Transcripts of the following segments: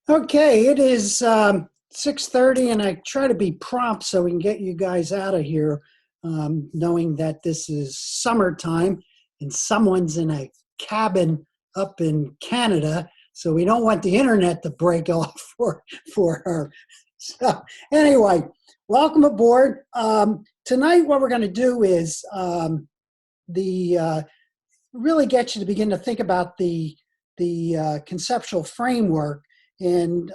Okay, it is 6:30, and I try to be prompt so we can get you guys out of here, knowing that this is summertime and someone's in a cabin up in Canada, so we don't want the internet to break off for her. So anyway, welcome aboard. Tonight, what we're going to do is the really get you to begin to think about the conceptual framework. And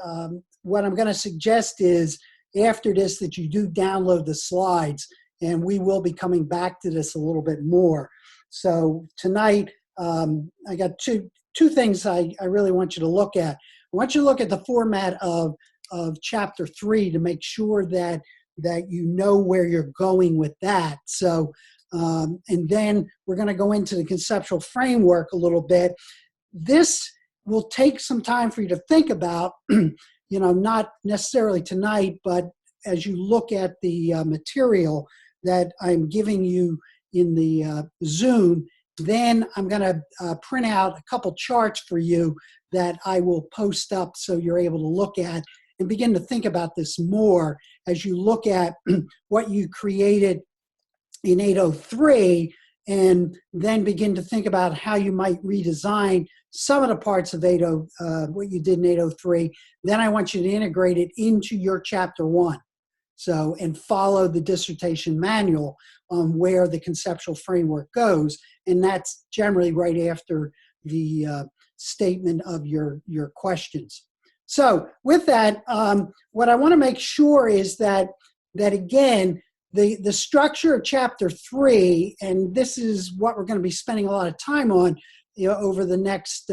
what I'm going to suggest is after this that you do download the slides, and we will be coming back to this a little bit more. So tonight, I got two things I really want you to look at. I want you to look at the format of chapter 3 to make sure that you know where you're going with that. So, and then we're going to go into the conceptual framework a little bit. This will take some time for you to think about, not necessarily tonight, but as you look at the material that I'm giving you in the Zoom, then I'm going to print out a couple charts for you that I will post up so you're able to look at and begin to think about this more as you look at what you created in 803, and then begin to think about how you might redesign some of the parts of what you did in 803. Then I want you to integrate it into your chapter 1. So, and follow the dissertation manual on where the conceptual framework goes. And that's generally right after the statement of your questions. So with that, what I want to make sure is that again, the structure of chapter 3, and this is what we're going to be spending a lot of time on over the next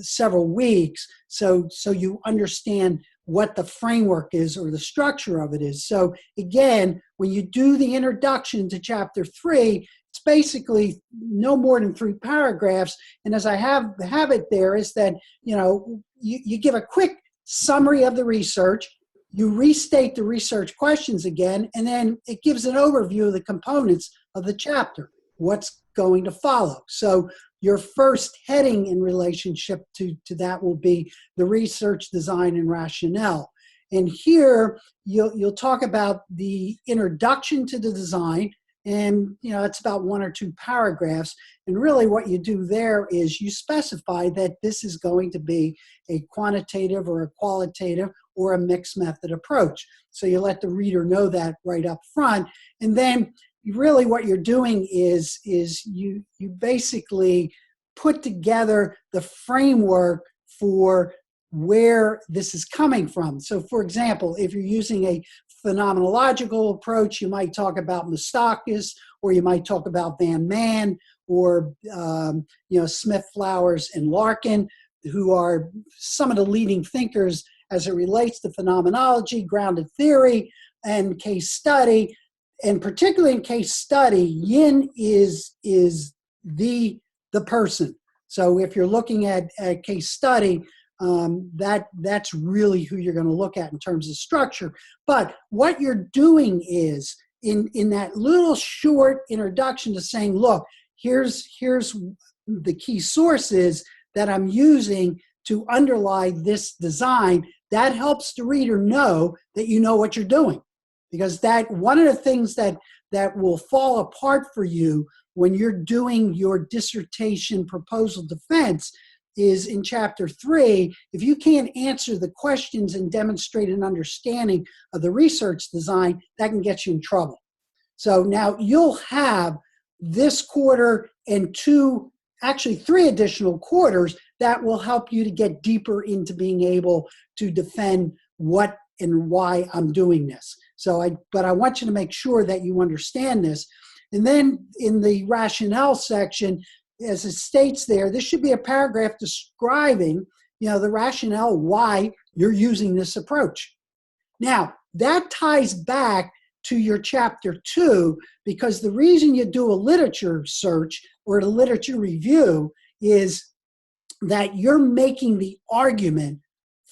several weeks, so you understand what the framework is or the structure of it is. So again, when you do the introduction to chapter 3, it's basically no more than 3 paragraphs. And as I have it there is that, you give a quick summary of the research, you restate the research questions again, and then it gives an overview of the components of the chapter, what's going to follow. So your first heading in relationship to that will be the research, design, and rationale. And here you'll talk about the introduction to the design, and it's about 1 or 2 paragraphs. And really what you do there is you specify that this is going to be a quantitative or a qualitative or a mixed method approach. So you let the reader know that right up front. And then really what you're doing is you basically put together the framework for where this is coming from. So for example, if you're using a phenomenological approach, you might talk about Moustakis, or you might talk about Van Man, or Smith, Flowers, and Larkin, who are some of the leading thinkers as it relates to phenomenology, grounded theory, and case study. And particularly in case study, Yin is the person. So if you're looking at a case study, that's really who you're going to look at in terms of structure. But what you're doing is in that little short introduction to saying, look, here's the key sources that I'm using to underlie this design. That helps the reader know that you know what you're doing, because that one of the things that will fall apart for you when you're doing your dissertation proposal defense is in chapter 3, if you can't answer the questions and demonstrate an understanding of the research design, that can get you in trouble. So now you'll have this quarter and 3 additional quarters that will help you to get deeper into being able to defend what and why I'm doing this. But I want you to make sure that you understand this. And then in the rationale section, as it states there, this should be a paragraph describing, the rationale why you're using this approach. Now, that ties back to your chapter 2, because the reason you do a literature search or a literature review is that you're making the argument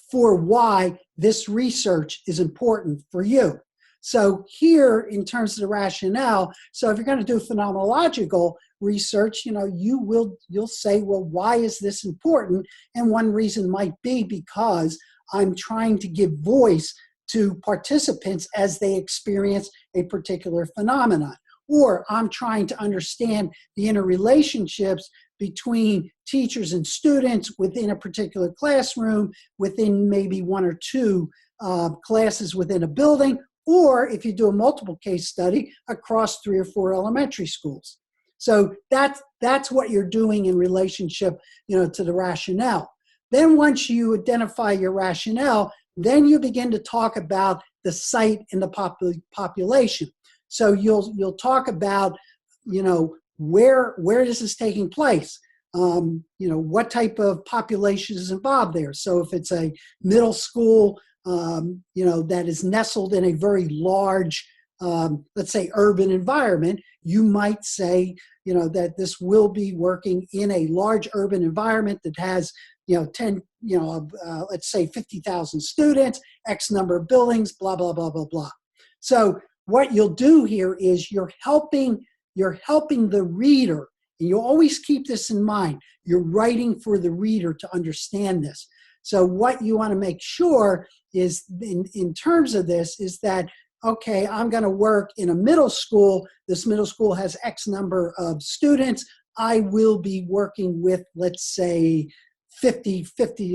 for why this research is important for you. So here, in terms of the rationale, so if you're going to do phenomenological research, you'll say, well, why is this important? And one reason might be because I'm trying to give voice to participants as they experience a particular phenomenon. Or I'm trying to understand the interrelationships between teachers and students within a particular classroom, within maybe one or two classes within a building, or if you do a multiple case study, across 3 or 4 elementary schools. So that's what you're doing in relationship, to the rationale. Then once you identify your rationale, then you begin to talk about the site and the population. So you'll talk about, where this is taking place. What type of population is involved there. So if it's a middle school, that is nestled in a very large, let's say, urban environment, you might say, that this will be working in a large urban environment that has, 10, let's say 50,000 students, X number of buildings, blah, blah, blah, blah, blah. So what you'll do here is you're helping the reader, and you'll always keep this in mind. You're writing for the reader to understand this. So what you want to make sure is, in terms of this, is that, okay, I'm going to work in a middle school. This middle school has X number of students. I will be working with, let's say, 50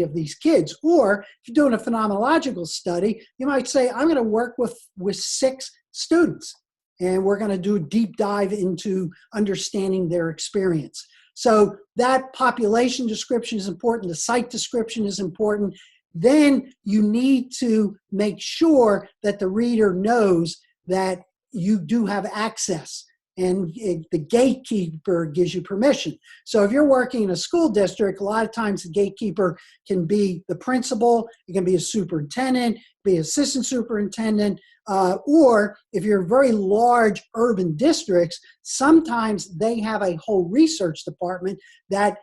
of these kids. Or if you're doing a phenomenological study, you might say, I'm going to work with 6 students, and we're going to do a deep dive into understanding their experience. So that population description is important. The site description is important. Then you need to make sure that the reader knows that you do have access, and the gatekeeper gives you permission. So if you're working in a school district, a lot of times the gatekeeper can be the principal, it can be a superintendent, be assistant superintendent, or if you're very large urban districts, sometimes they have a whole research department that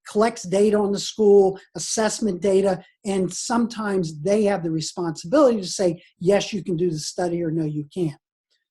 collects data on the school, assessment data, and sometimes they have the responsibility to say, yes, you can do the study, or no, you can't.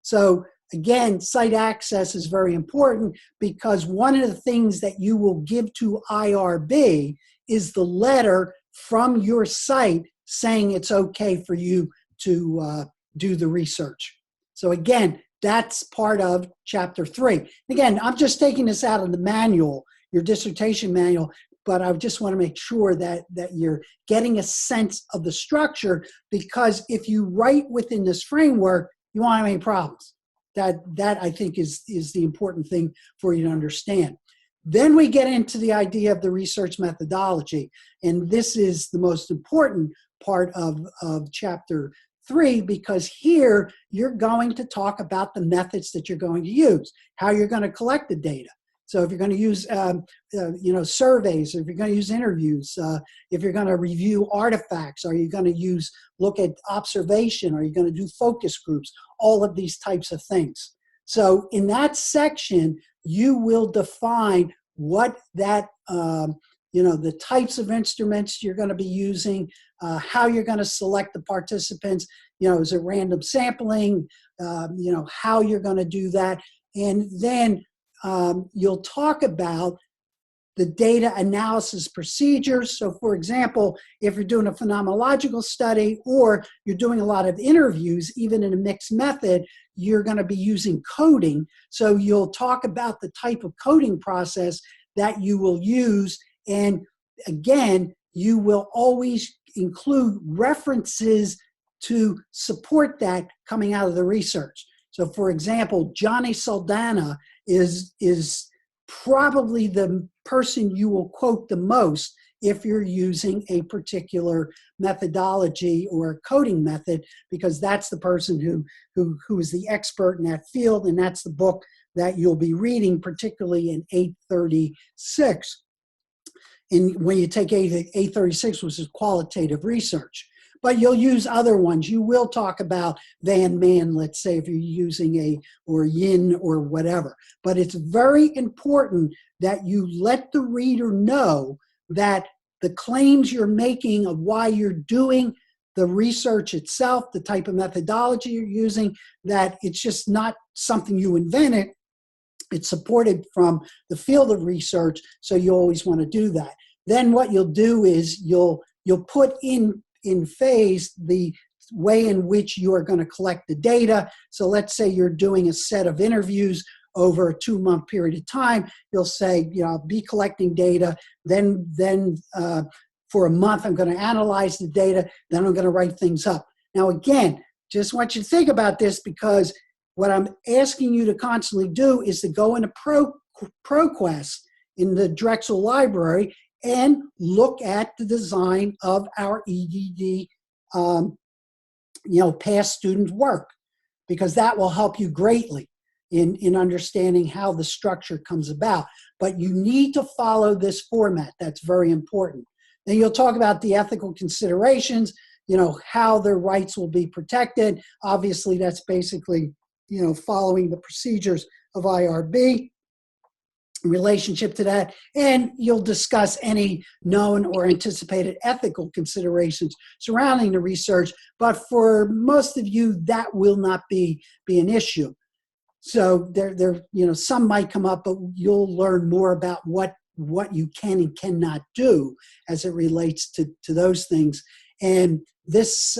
So again, site access is very important, because one of the things that you will give to IRB is the letter from your site saying it's okay for you to do the research. So again, that's part of chapter 3. Again, I'm just taking this out of the manual, your dissertation manual, but I just want to make sure that you're getting a sense of the structure, because if you write within this framework, you won't have any problems. That I think is the important thing for you to understand. Then we get into the idea of the research methodology, and this is the most important part of chapter 3, because here you're going to talk about the methods that you're going to use, how you're going to collect the data. So if you're going to use surveys, if you're going to use interviews, if you're going to review artifacts, are you going to look at observation, are you going to do focus groups, all of these types of things. So in that section, you will define what that, the types of instruments you're going to be using, how you're going to select the participants, is it random sampling, how you're going to do that. And then you'll talk about the data analysis procedures. So for example, if you're doing a phenomenological study or you're doing a lot of interviews, even in a mixed method, you're going to be using coding. So you'll talk about the type of coding process that you will use. And again, you will always include references to support that coming out of the research. So for example, Johnny Saldana is probably the person you will quote the most if you're using a particular methodology or coding method, because that's the person who is the expert in that field, and that's the book that you'll be reading, particularly in 836. And when you take 836, which is qualitative research. But you'll use other ones. You will talk about Van Man, let's say, if you're using or Yin or whatever. But it's very important that you let the reader know that the claims you're making of why you're doing the research itself, the type of methodology you're using, that it's just not something you invented. It's supported from the field of research, so you always want to do that. Then what you'll do is you'll put in phase the way in which you are going to collect the data. So let's say you're doing a set of interviews over a 2-month period of time. You'll say, I'll be collecting data. Then for a month, I'm going to analyze the data. Then I'm going to write things up. Now, again, just want you to think about this, because what I'm asking you to constantly do is to go into ProQuest in the Drexel library and look at the design of our EDD, past student work, because that will help you greatly in understanding how the structure comes about. But you need to follow this format. That's very important. Then you'll talk about the ethical considerations, how their rights will be protected. Obviously, that's basically, following the procedures of IRB in relationship to that. And you'll discuss any known or anticipated ethical considerations surrounding the research. But for most of you, that will not be an issue. So some might come up, but you'll learn more about what you can and cannot do as it relates to those things. And this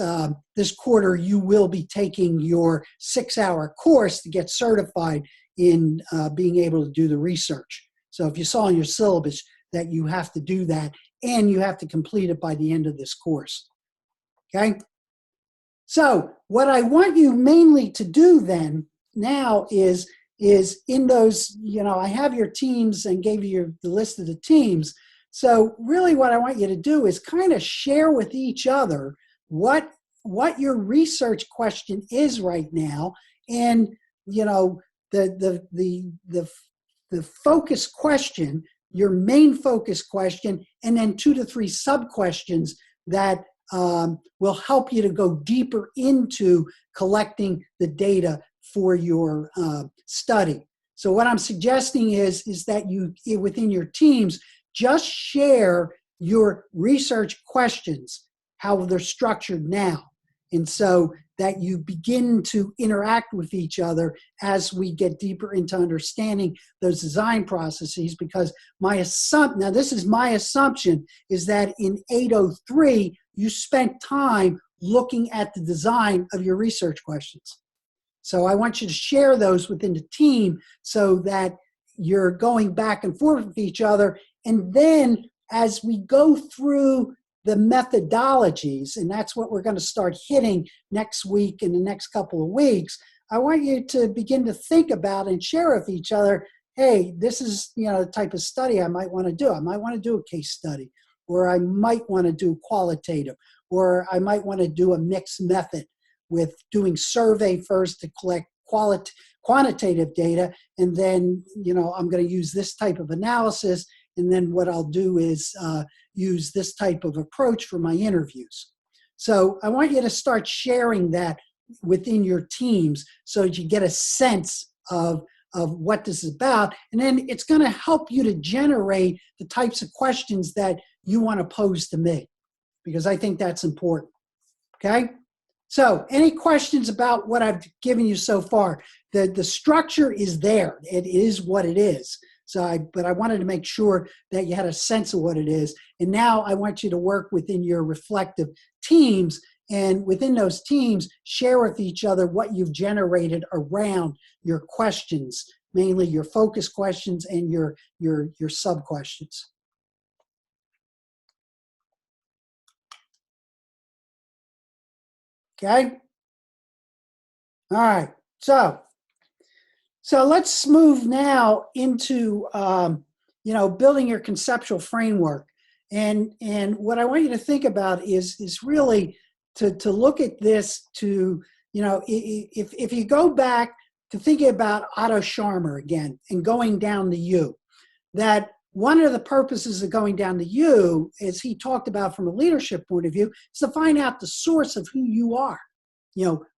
quarter, you will be taking your 6-hour course to get certified in being able to do the research. So if you saw in your syllabus that you have to do that, and you have to complete it by the end of this course. Okay? So what I want you mainly to do then now is in those, I have your teams and gave you the list of the teams. So really what I want you to do is kind of share with each other what your research question is right now, and the focus question, your main focus question, and then 2 to 3 sub-questions that will help you to go deeper into collecting the data for your study. So what I'm suggesting is that you, within your teams, just share your research questions, how they're structured now. And so that you begin to interact with each other as we get deeper into understanding those design processes, because now this is my assumption, is that in 803, you spent time looking at the design of your research questions. So I want you to share those within the team so that you're going back and forth with each other. And then as we go through the methodologies, and that's what we're going to start hitting next week and the next couple of weeks, I want you to begin to think about and share with each other, hey, this is the type of study I might want to do. I might want to do a case study, or I might want to do qualitative, or I might want to do a mixed method with doing survey first to collect quantitative data, and then I'm going to use this type of analysis, and then what I'll do is use this type of approach for my interviews. So I want you to start sharing that within your teams so that you get a sense of what this is about, and then it's going to help you to generate the types of questions that you want to pose to me, because I think that's important. Okay? So any questions about what I've given you so far? The structure is there. It is what it is. But I wanted to make sure that you had a sense of what it is. And now I want you to work within your reflective teams, and within those teams, share with each other what you've generated around your questions, mainly your focus questions and your sub-questions. Okay? All right. So let's move now into building your conceptual framework. And what I want you to think about is really to look at this to, if you go back to thinking about Otto Scharmer again and going down the U, that one of the purposes of going down the U, as he talked about from a leadership point of view, is to find out the source of who you are.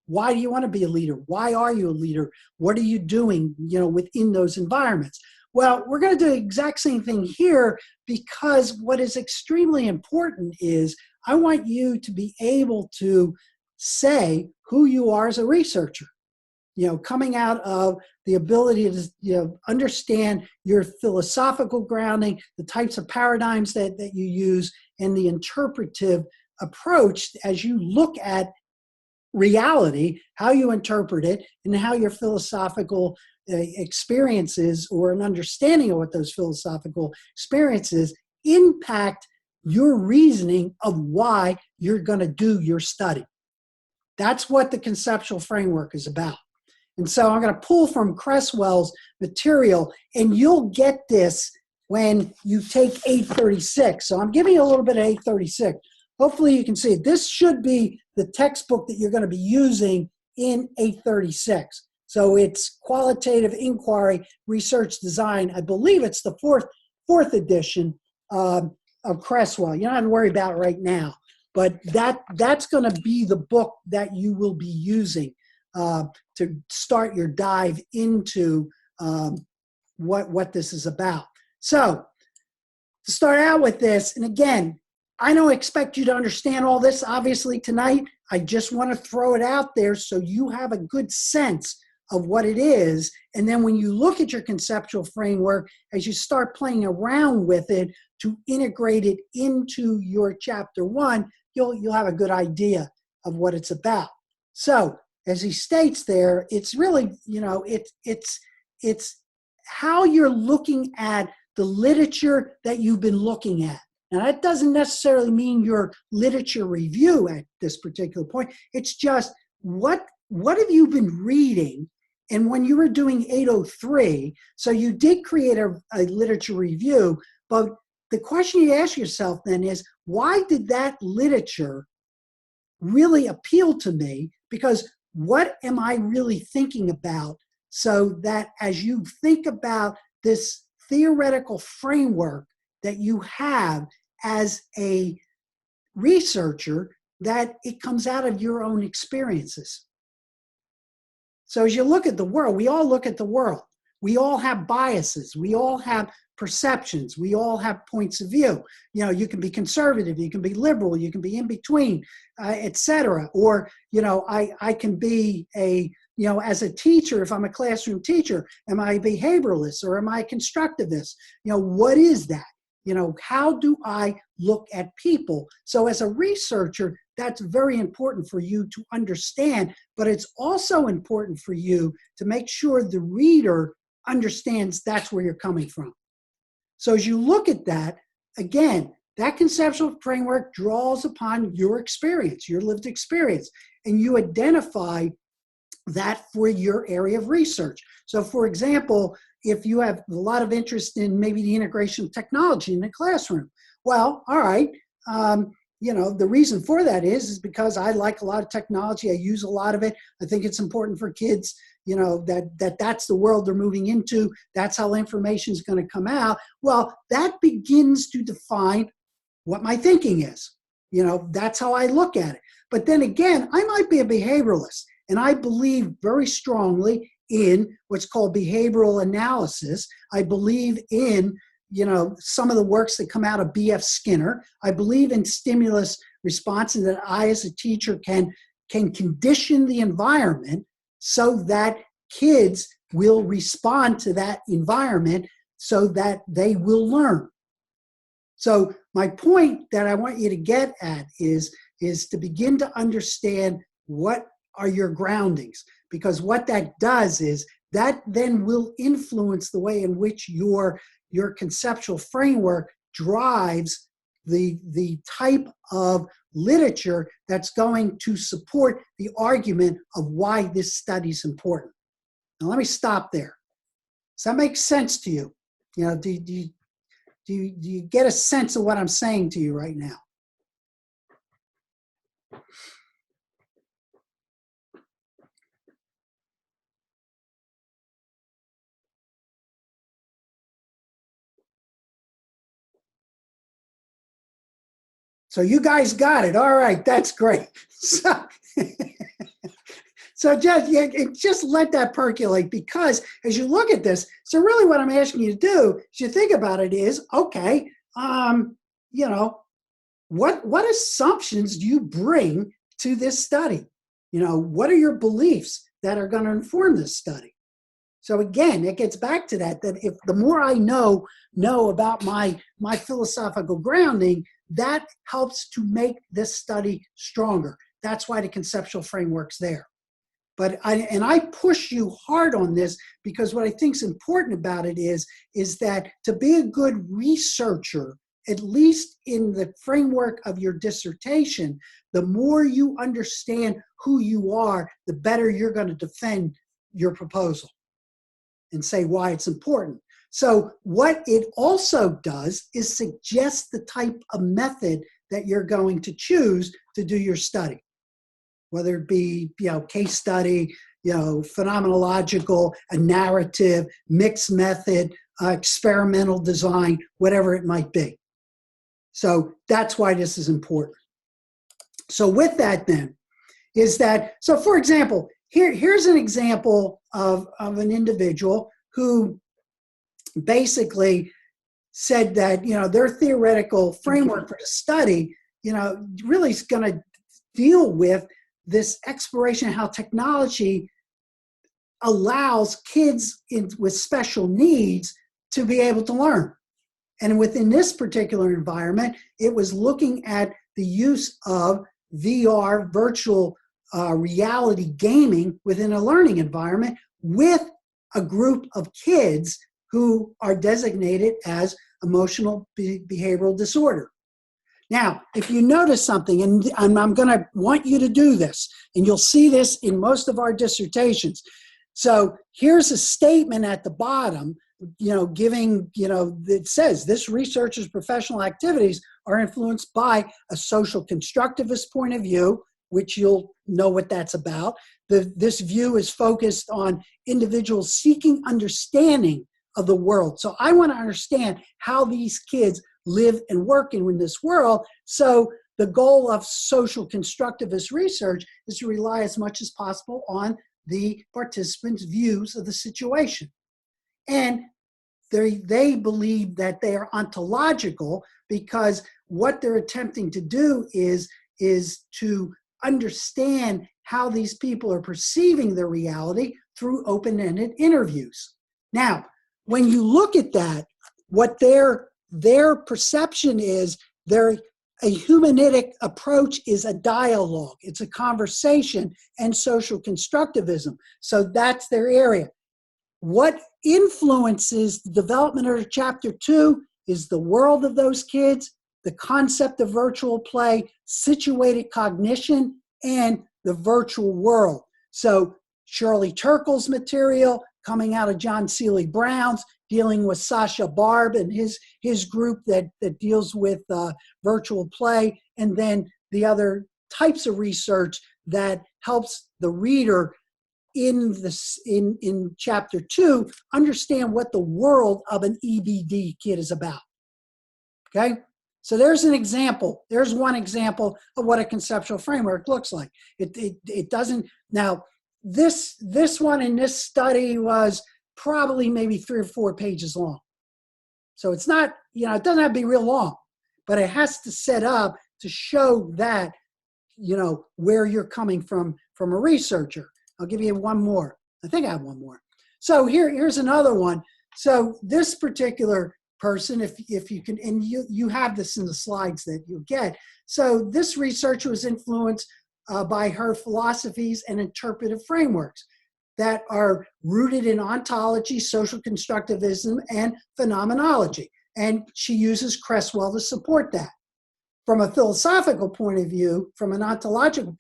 Why do you want to be a leader? Why are you a leader? What are you doing, within those environments? Well, we're going to do the exact same thing here, because what is extremely important is I want you to be able to say who you are as a researcher. Coming out of the ability to, understand your philosophical grounding, the types of paradigms that you use, and the interpretive approach as you look at reality, how you interpret it, and how your philosophical experiences or an understanding of what those philosophical experiences impact your reasoning of why you're going to do your study. That's what the conceptual framework is about. And so I'm going to pull from Cresswell's material, and you'll get this when you take 836. So I'm giving you a little bit of 836. Hopefully you can see it. This should be the textbook that you're going to be using in 836. So it's Qualitative Inquiry, Research Design. I believe it's the fourth edition of Cresswell. You don't have to worry about it right now. But that's going to be the book that you will be using to start your dive into what this is about. So to start out with this, and again, I don't expect you to understand all this, obviously, tonight. I just want to throw it out there so you have a good sense of what it is. And then when you look at your conceptual framework, as you start playing around with it to integrate it into your chapter 1, you'll have a good idea of what it's about. So as he states there, it's really, it's how you're looking at the literature that you've been looking at. Now, that doesn't necessarily mean your literature review at this particular point. It's just what have you been reading? And when you were doing 803, so you did create a literature review, but the question you ask yourself then is, why did that literature really appeal to me? Because what am I really thinking about, so that as you think about this theoretical framework that you have as a researcher, that it comes out of your own experiences. So as you look at the world, we all look at the world. We all have biases. We all have perceptions. We all have points of view. You can be conservative, you can be liberal, you can be in between, etc. Or, I can be as a teacher, if I'm a classroom teacher, am I a behavioralist or am I a constructivist? What is that? How do I look at people? So as a researcher, that's very important for you to understand, but it's also important for you to make sure the reader understands that's where you're coming from. So as you look at that, again, that conceptual framework draws upon your experience, your lived experience, and you identify that for your area of research. So for example, if you have a lot of interest in maybe the integration of technology in the classroom, well, all right, the reason for that is because I like a lot of technology. I use a lot of it. I think it's important for kids, that's the world they're moving into. That's how information is going to come out. Well, that begins to define what my thinking is. That's how I look at it. But then again, I might be a behavioralist, and I believe very strongly in what's called behavioral analysis. I believe in some of the works that come out of B.F. Skinner. I believe in stimulus response, and that I as a teacher can condition the environment so that kids will respond to that environment so that they will learn. So my point that I want you to get at is to begin to understand what are your groundings, because what that does is that then will influence the way in which your conceptual framework drives the type of literature that's going to support the argument of why this study is important. Now let me stop there. Does that make sense to you? Do you get a sense of what I'm saying to you right now? So you guys got it. All right, that's great. So just let that percolate, because as you look at this, so really what I'm asking you to do, as you think about it, is, okay, what assumptions do you bring to this study? What are your beliefs that are going to inform this study? So again, it gets back to that if the more I know about my philosophical grounding, that helps to make this study stronger. That's why the conceptual framework's there. But I push you hard on this because what I think is important about it is that to be a good researcher, at least in the framework of your dissertation, the more you understand who you are, the better you're going to defend your proposal and say why it's important. So what it also does is suggest the type of method that you're going to choose to do your study, whether it be case study, phenomenological, a narrative, mixed method, experimental design, whatever it might be. So that's why this is important. So with that then, so for example, here's an example of an individual who basically said that, their theoretical framework for the study, really is going to deal with this exploration of how technology allows kids with special needs to be able to learn. And within this particular environment, it was looking at the use of VR, virtual reality gaming within a learning environment with a group of kids who are designated as emotional behavioral disorder. Now, if you notice something, and I'm going to want you to do this, and you'll see this in most of our dissertations. So here's a statement at the bottom, giving, it says this researcher's professional activities are influenced by a social constructivist point of view, which you'll know what that's about. This view is focused on individuals seeking understanding of the world. So I want to understand how these kids live and work in this world. So the goal of social constructivist research is to rely as much as possible on the participants' views of the situation. And they believe that they are ontological because what they're attempting to do is to understand how these people are perceiving their reality through open-ended interviews. Now, when you look at that, what their perception is, a humanitic approach is a dialogue. It's a conversation and social constructivism. So that's their area. What influences the development of chapter 2 is the world of those kids, the concept of virtual play, situated cognition, and the virtual world. So Shirley Turkle's material coming out of John Seeley Brown's, dealing with Sasha Barb and his group that deals with virtual play, and then the other types of research that helps the reader in chapter 2 understand what the world of an EBD kid is about. Okay? So there's an example. There's one example of what a conceptual framework looks like. It doesn't, now this one in this study was probably maybe 3 or 4 pages long. So it's not, it doesn't have to be real long, but it has to set up to show that, where you're coming from a researcher. I'll give you one more. I think I have one more. So here's another one. So this particular person, if you can, and you have this in the slides that you'll get. So this researcher was influenced by her philosophies and interpretive frameworks that are rooted in ontology, social constructivism, and phenomenology. And she uses Cresswell to support that. From a philosophical point of view, from an ontological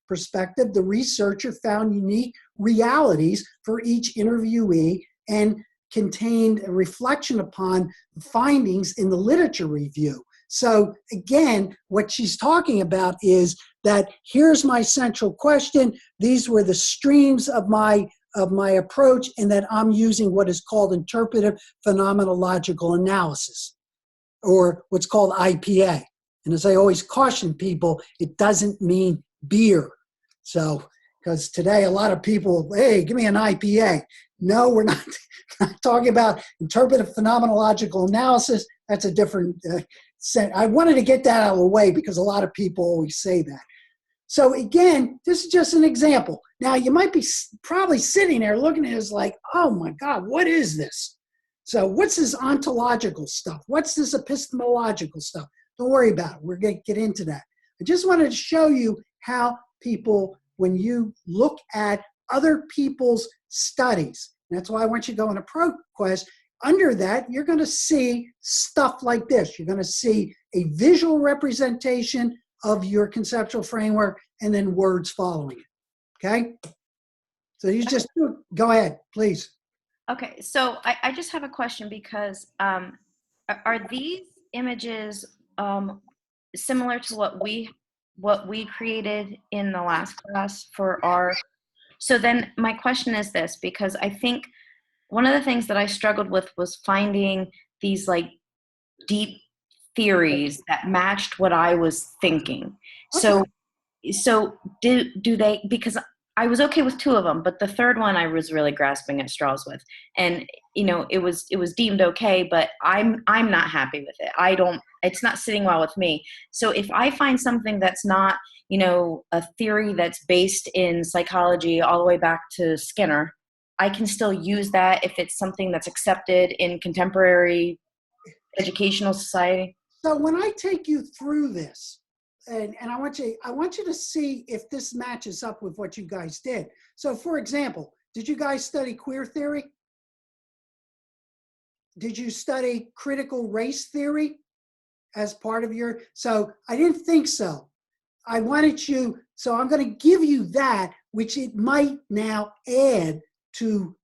perspective, the researcher found unique realities for each interviewee and contained a reflection upon findings in the literature review. So again, what she's talking about is that here's my central question. These were the streams of my approach, and that I'm using what is called interpretive phenomenological analysis, or what's called IPA. And as I always caution people, it doesn't mean beer. So, because today a lot of people, hey, give me an IPA. No, we're not talking about interpretive phenomenological analysis. That's a different I wanted to get that out of the way because a lot of people always say that. So again, this is just an example. Now you might be probably sitting there looking at it like, oh my God, what is this? So what's this ontological stuff? What's this epistemological stuff? Don't worry about it. We're going to get into that. I just wanted to show you how people, when you look at other people's studies, that's why I want you to go into ProQuest. Under that, you're going to see stuff like this. You're going to see a visual representation of your conceptual framework and then words following it. Okay? So you just go ahead, please. Okay, so I just have a question because are these images similar to what we created in the last class for our? So then my question is this, because I think one of the things that I struggled with was finding these like deep theories that matched what I was thinking. Okay. So do they, because I was okay with two of them, but the third one I was really grasping at straws with. And it was deemed okay, but I'm not happy with it. It's not sitting well with me. So if I find something that's not, a theory that's based in psychology all the way back to Skinner, I can still use that if it's something that's accepted in contemporary educational society. So when I take you through this, and I want you to see if this matches up with what you guys did. So for example, did you guys study queer theory? Did you study critical race theory as part of your, so I didn't think so. I wanted you, so I'm going to give you that, which it might now add to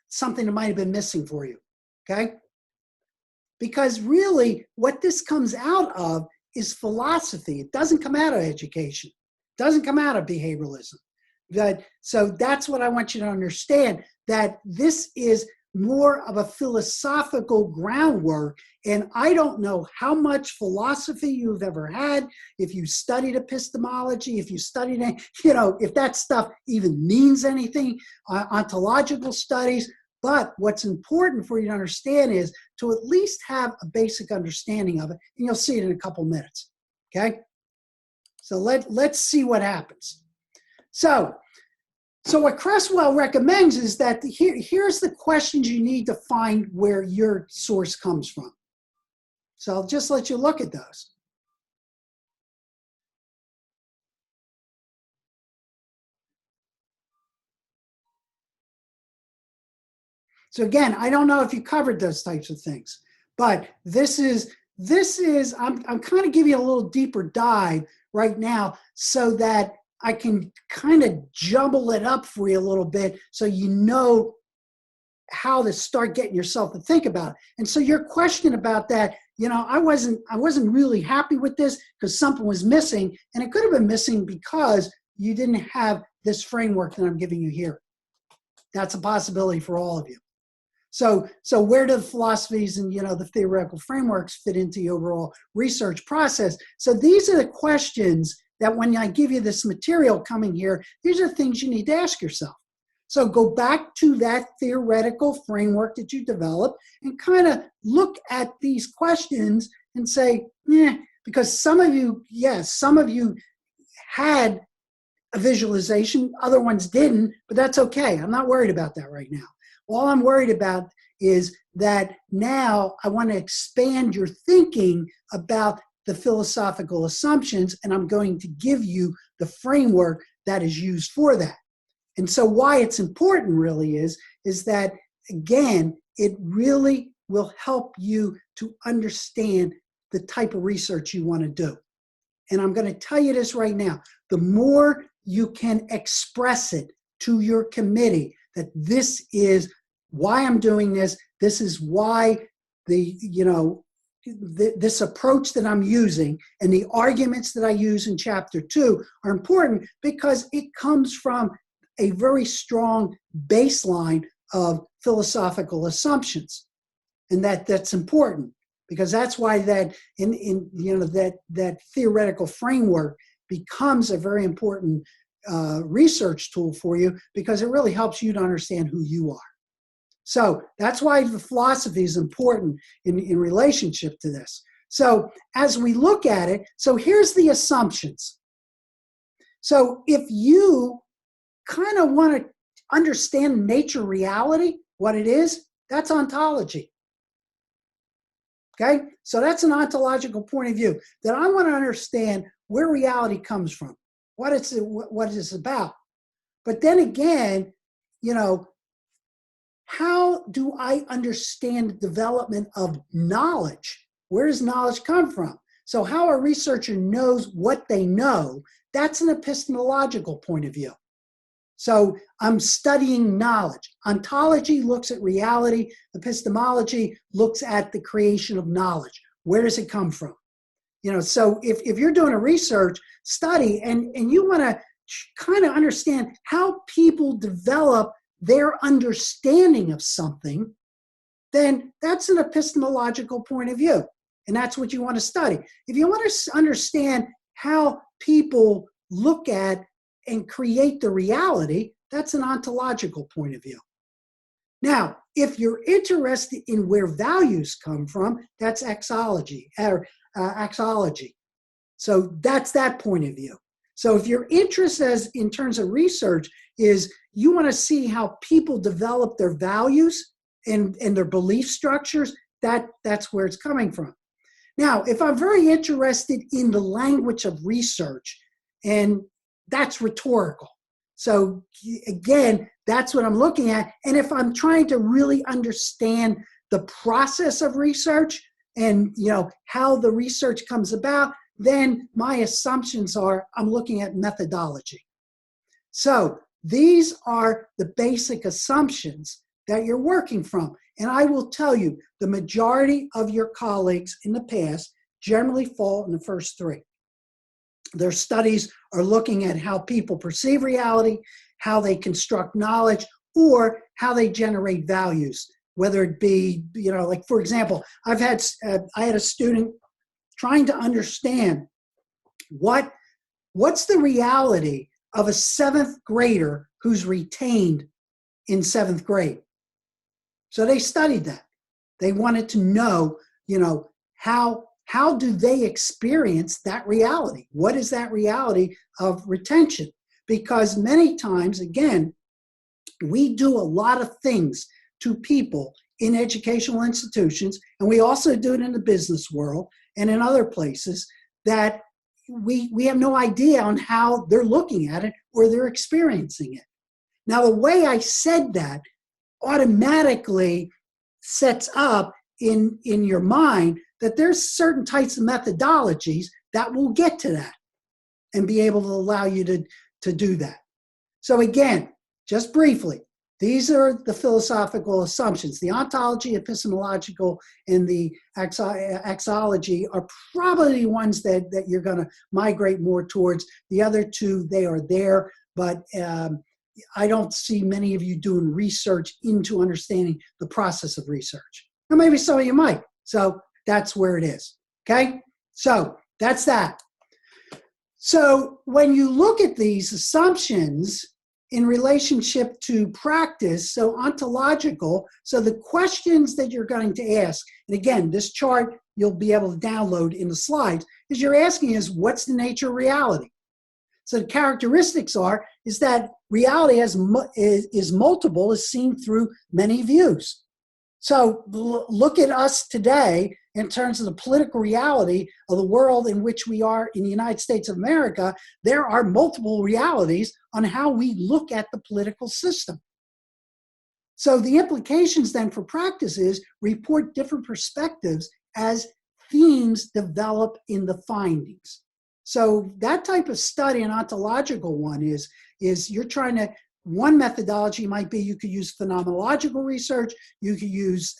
something that might have been missing for you, okay? Because really what this comes out of is philosophy. It doesn't come out of education. It doesn't come out of behavioralism. So that's what I want you to understand, that this is more of a philosophical groundwork. And I don't know how much philosophy you've ever had, if you studied epistemology, if you studied, if that stuff even means anything, ontological studies. But what's important for you to understand is to at least have a basic understanding of it, and you'll see it in a couple minutes, okay? So let's see what happens. So what Cresswell recommends is that here's the questions you need to find where your source comes from. So I'll just let you look at those. So again, I don't know if you covered those types of things, but this is I'm kind of giving you a little deeper dive right now so that I can kind of jumble it up for you a little bit so you know how to start getting yourself to think about it. And so your question about that, I wasn't really happy with this because something was missing, and it could have been missing because you didn't have this framework that I'm giving you here. That's a possibility for all of you. So where do the philosophies and the theoretical frameworks fit into the overall research process? So these are the questions that when I give you this material coming here, these are things you need to ask yourself. So go back to that theoretical framework that you developed and kind of look at these questions and say, because some of you had a visualization, other ones didn't, but that's okay. I'm not worried about that right now. All I'm worried about is that now I want to expand your thinking about the philosophical assumptions, and I'm going to give you the framework that is used for that. And so why it's important really is that, again, it really will help you to understand the type of research you want to do. And I'm going to tell you this right now. The more you can express it to your committee that this is why I'm doing this, this is why this approach that I'm using and the arguments that I use in chapter 2 are important because it comes from a very strong baseline of philosophical assumptions. And that's important because that's why that that theoretical framework becomes a very important research tool for you because it really helps you to understand who you are. So that's why the philosophy is important in relationship to this. So as we look at it, so here's the assumptions. So if you kind of want to understand nature reality, what it is, that's ontology. Okay? So that's an ontological point of view, that I want to understand where reality comes from, what it's about. But then again, you know, how do I understand the development of knowledge? Where does knowledge come from? So how a researcher knows what they know, that's an epistemological point of view. So I'm studying knowledge. Ontology looks at reality. Epistemology looks at the creation of knowledge. Where does it come from? You know, so if you're doing a research study and you want to kind of understand how people develop their understanding of something, then that's an epistemological point of view. And that's what you want to study. If you want to understand how people look at and create the reality, that's an ontological point of view. Now, if you're interested in where values come from, that's axology. So that's that point of view. So if your interest in terms of research is you want to see how people develop their values and their belief structures, that's where it's coming from. Now, if I'm very interested in the language of research, and that's rhetorical. So again, that's what I'm looking at. And if I'm trying to really understand the process of research and how the research comes about, then my assumptions are I'm looking at methodology. So these are the basic assumptions that you're working from. And I will tell you, the majority of your colleagues in the past generally fall in the first three. Their studies are looking at how people perceive reality, how they construct knowledge, or how they generate values, whether it be, like for example, I had a student trying to understand what's the reality of a seventh grader who's retained in seventh grade. So they studied that. They wanted to know, how do they experience that reality? What is that reality of retention? Because many times, again, we do a lot of things to people in educational institutions, and we also do it in the business world and in other places that we have no idea on how they're looking at it or they're experiencing it. Now, the way I said that automatically sets up in your mind that there's certain types of methodologies that will get to that and be able to allow you to do that. So again, just briefly, these are the philosophical assumptions. The ontology, epistemological, and the axology are probably the ones that you're going to migrate more towards. The other two, they are there, but I don't see many of you doing research into understanding the process of research. Now, maybe some of you might. So that's where it is. Okay? So that's that. So when you look at these assumptions in relationship to practice, so ontological, so the questions that you're going to ask, and again, this chart you'll be able to download in the slides, is you're asking is what's the nature of reality? So the characteristics is that reality is multiple, is seen through many views. So look at us today in terms of the political reality of the world in which we are in the United States of America. There are multiple realities on how we look at the political system. So the implications then for practice is report different perspectives as themes develop in the findings. So that type of study, an ontological one, is you're trying to, one methodology might be you could use phenomenological research, you could use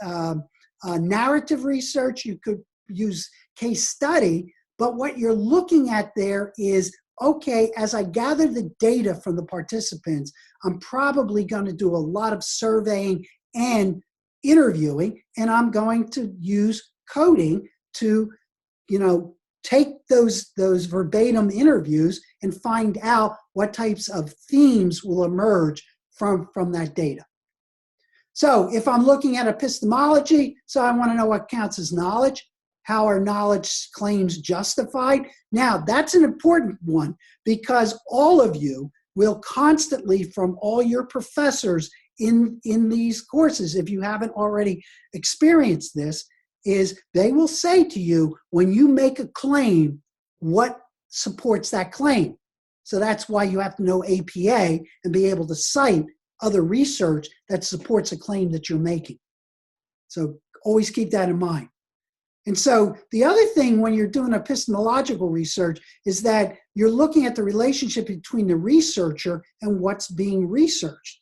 narrative research, you could use case study, but what you're looking at there is, okay, as I gather the data from the participants, I'm probably going to do a lot of surveying and interviewing, and I'm going to use coding to, take those verbatim interviews and find out what types of themes will emerge from that data. So if I'm looking at epistemology, so I want to know what counts as knowledge. how are knowledge claims justified? Now, that's an important one because all of you will constantly, from all your professors in these courses, if you haven't already experienced this, is they will say to you, when you make a claim, what supports that claim? So that's why you have to know APA and be able to cite other research that supports a claim that you're making. So always keep that in mind. And so the other thing when you're doing epistemological research is that you're looking at the relationship between the researcher and what's being researched.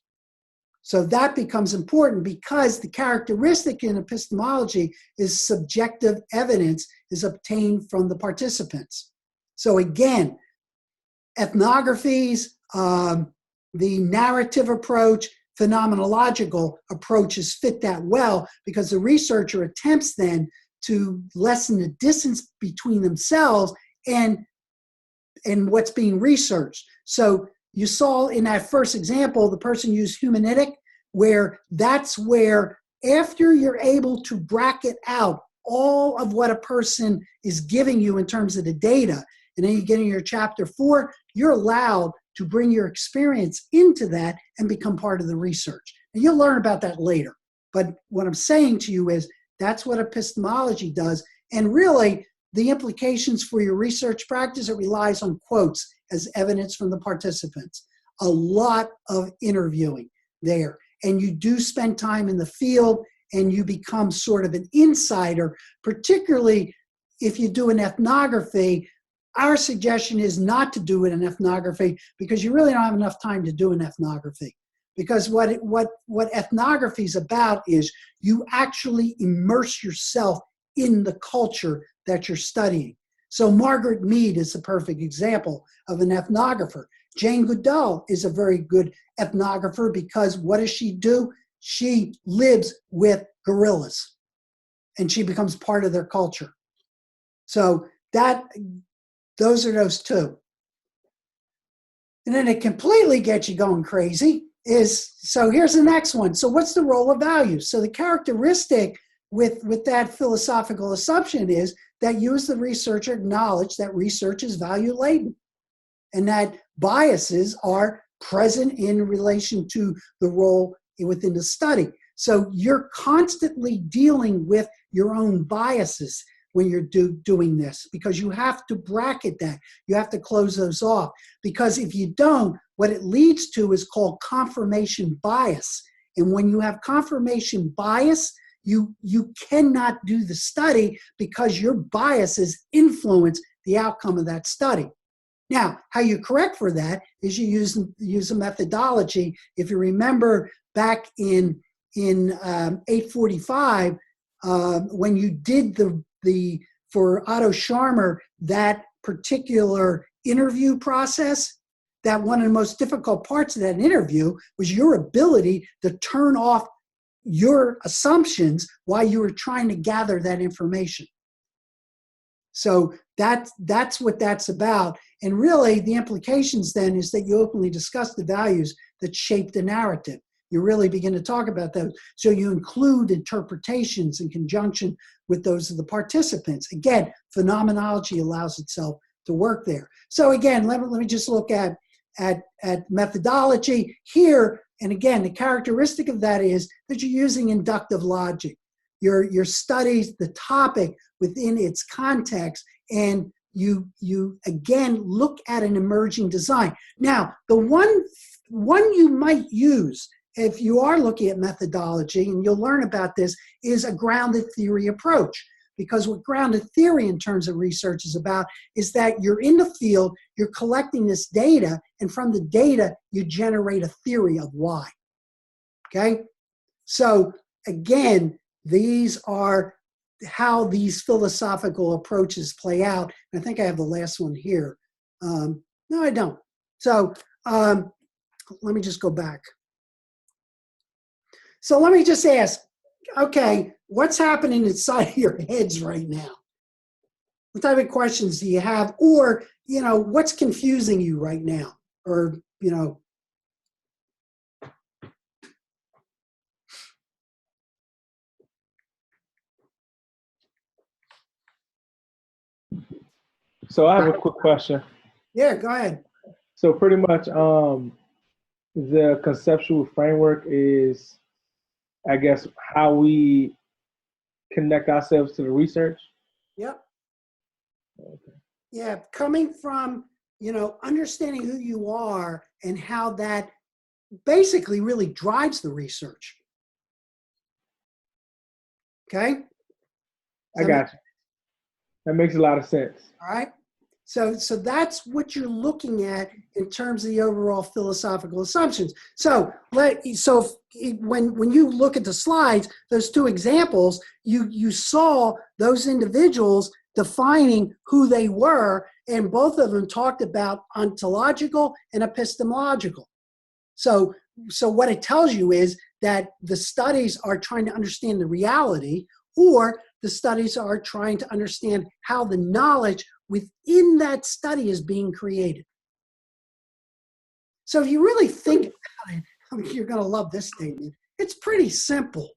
So that becomes important because the characteristic in epistemology is subjective evidence is obtained from the participants. So again, ethnographies, the narrative approach, phenomenological approaches fit that well because the researcher attempts then to lessen the distance between themselves and what's being researched. So you saw in that first example, the person used humanitic, where that's where after you're able to bracket out all of what a person is giving you in terms of the data, and then you get in your chapter 4, you're allowed to bring your experience into that and become part of the research. And you'll learn about that later. But what I'm saying to you is that's what epistemology does. And really, the implications for your research practice, it relies on quotes as evidence from the participants. A lot of interviewing there. And you do spend time in the field and you become sort of an insider, particularly if you do an ethnography. Our suggestion is not to do it in ethnography because you really don't have enough time to do an ethnography. Because what ethnography is about is you actually immerse yourself in the culture that you're studying. So Margaret Mead is a perfect example of an ethnographer. Jane Goodall is a very good ethnographer because what does she do? She lives with gorillas and she becomes part of their culture. So those are those two. And then it completely gets you going crazy so here's the next one. So what's the role of values? So the characteristic with that philosophical assumption is that you as the researcher acknowledge that research is value laden and that biases are present in relation to the role within the study. So you're constantly dealing with your own biases when you're doing this because you have to bracket that. You have to close those off because if you don't, what it leads to is called confirmation bias. And when you have confirmation bias, you cannot do the study because your biases influence the outcome of that study. Now, how you correct for that is you use a methodology. If you remember back in 845, when you did for Otto Scharmer, that particular interview process, that one of the most difficult parts of that interview was your ability to turn off your assumptions while you were trying to gather that information. So that's what that's about. And really the implications then is that you openly discuss the values that shape the narrative. You really begin to talk about those. So you include interpretations in conjunction with those of the participants. Again, phenomenology allows itself to work there. So again, let me just look at methodology here. And again, the characteristic of that is that you're using inductive logic. Your studies the topic within its context, and you again look at an emerging design. Now, the one you might use if you are looking at methodology, and you'll learn about this, is a grounded theory approach. Because what grounded theory in terms of research is about is that you're in the field, you're collecting this data, and from the data, you generate a theory of why. Okay? So again, these are how these philosophical approaches play out. And I think I have the last one here. No, I don't. So let me just go back. So let me just ask, okay, what's happening inside of your heads right now? What type of questions do you have? Or, what's confusing you right now? Or, So I have a quick question. Yeah, go ahead. So pretty much, the conceptual framework is, I guess, how we connect ourselves to the research. Yep. Okay. Yeah, coming from, understanding who you are and how that basically really drives the research. Okay? I got you. That makes a lot of sense. All right. So that's what you're looking at in terms of the overall philosophical assumptions. So when you look at the slides, those two examples, you saw those individuals defining who they were, and both of them talked about ontological and epistemological. So what it tells you is that the studies are trying to understand the reality, or the studies are trying to understand how the knowledge within that study is being created. So if you really think about it, you're going to love this statement. It's pretty simple.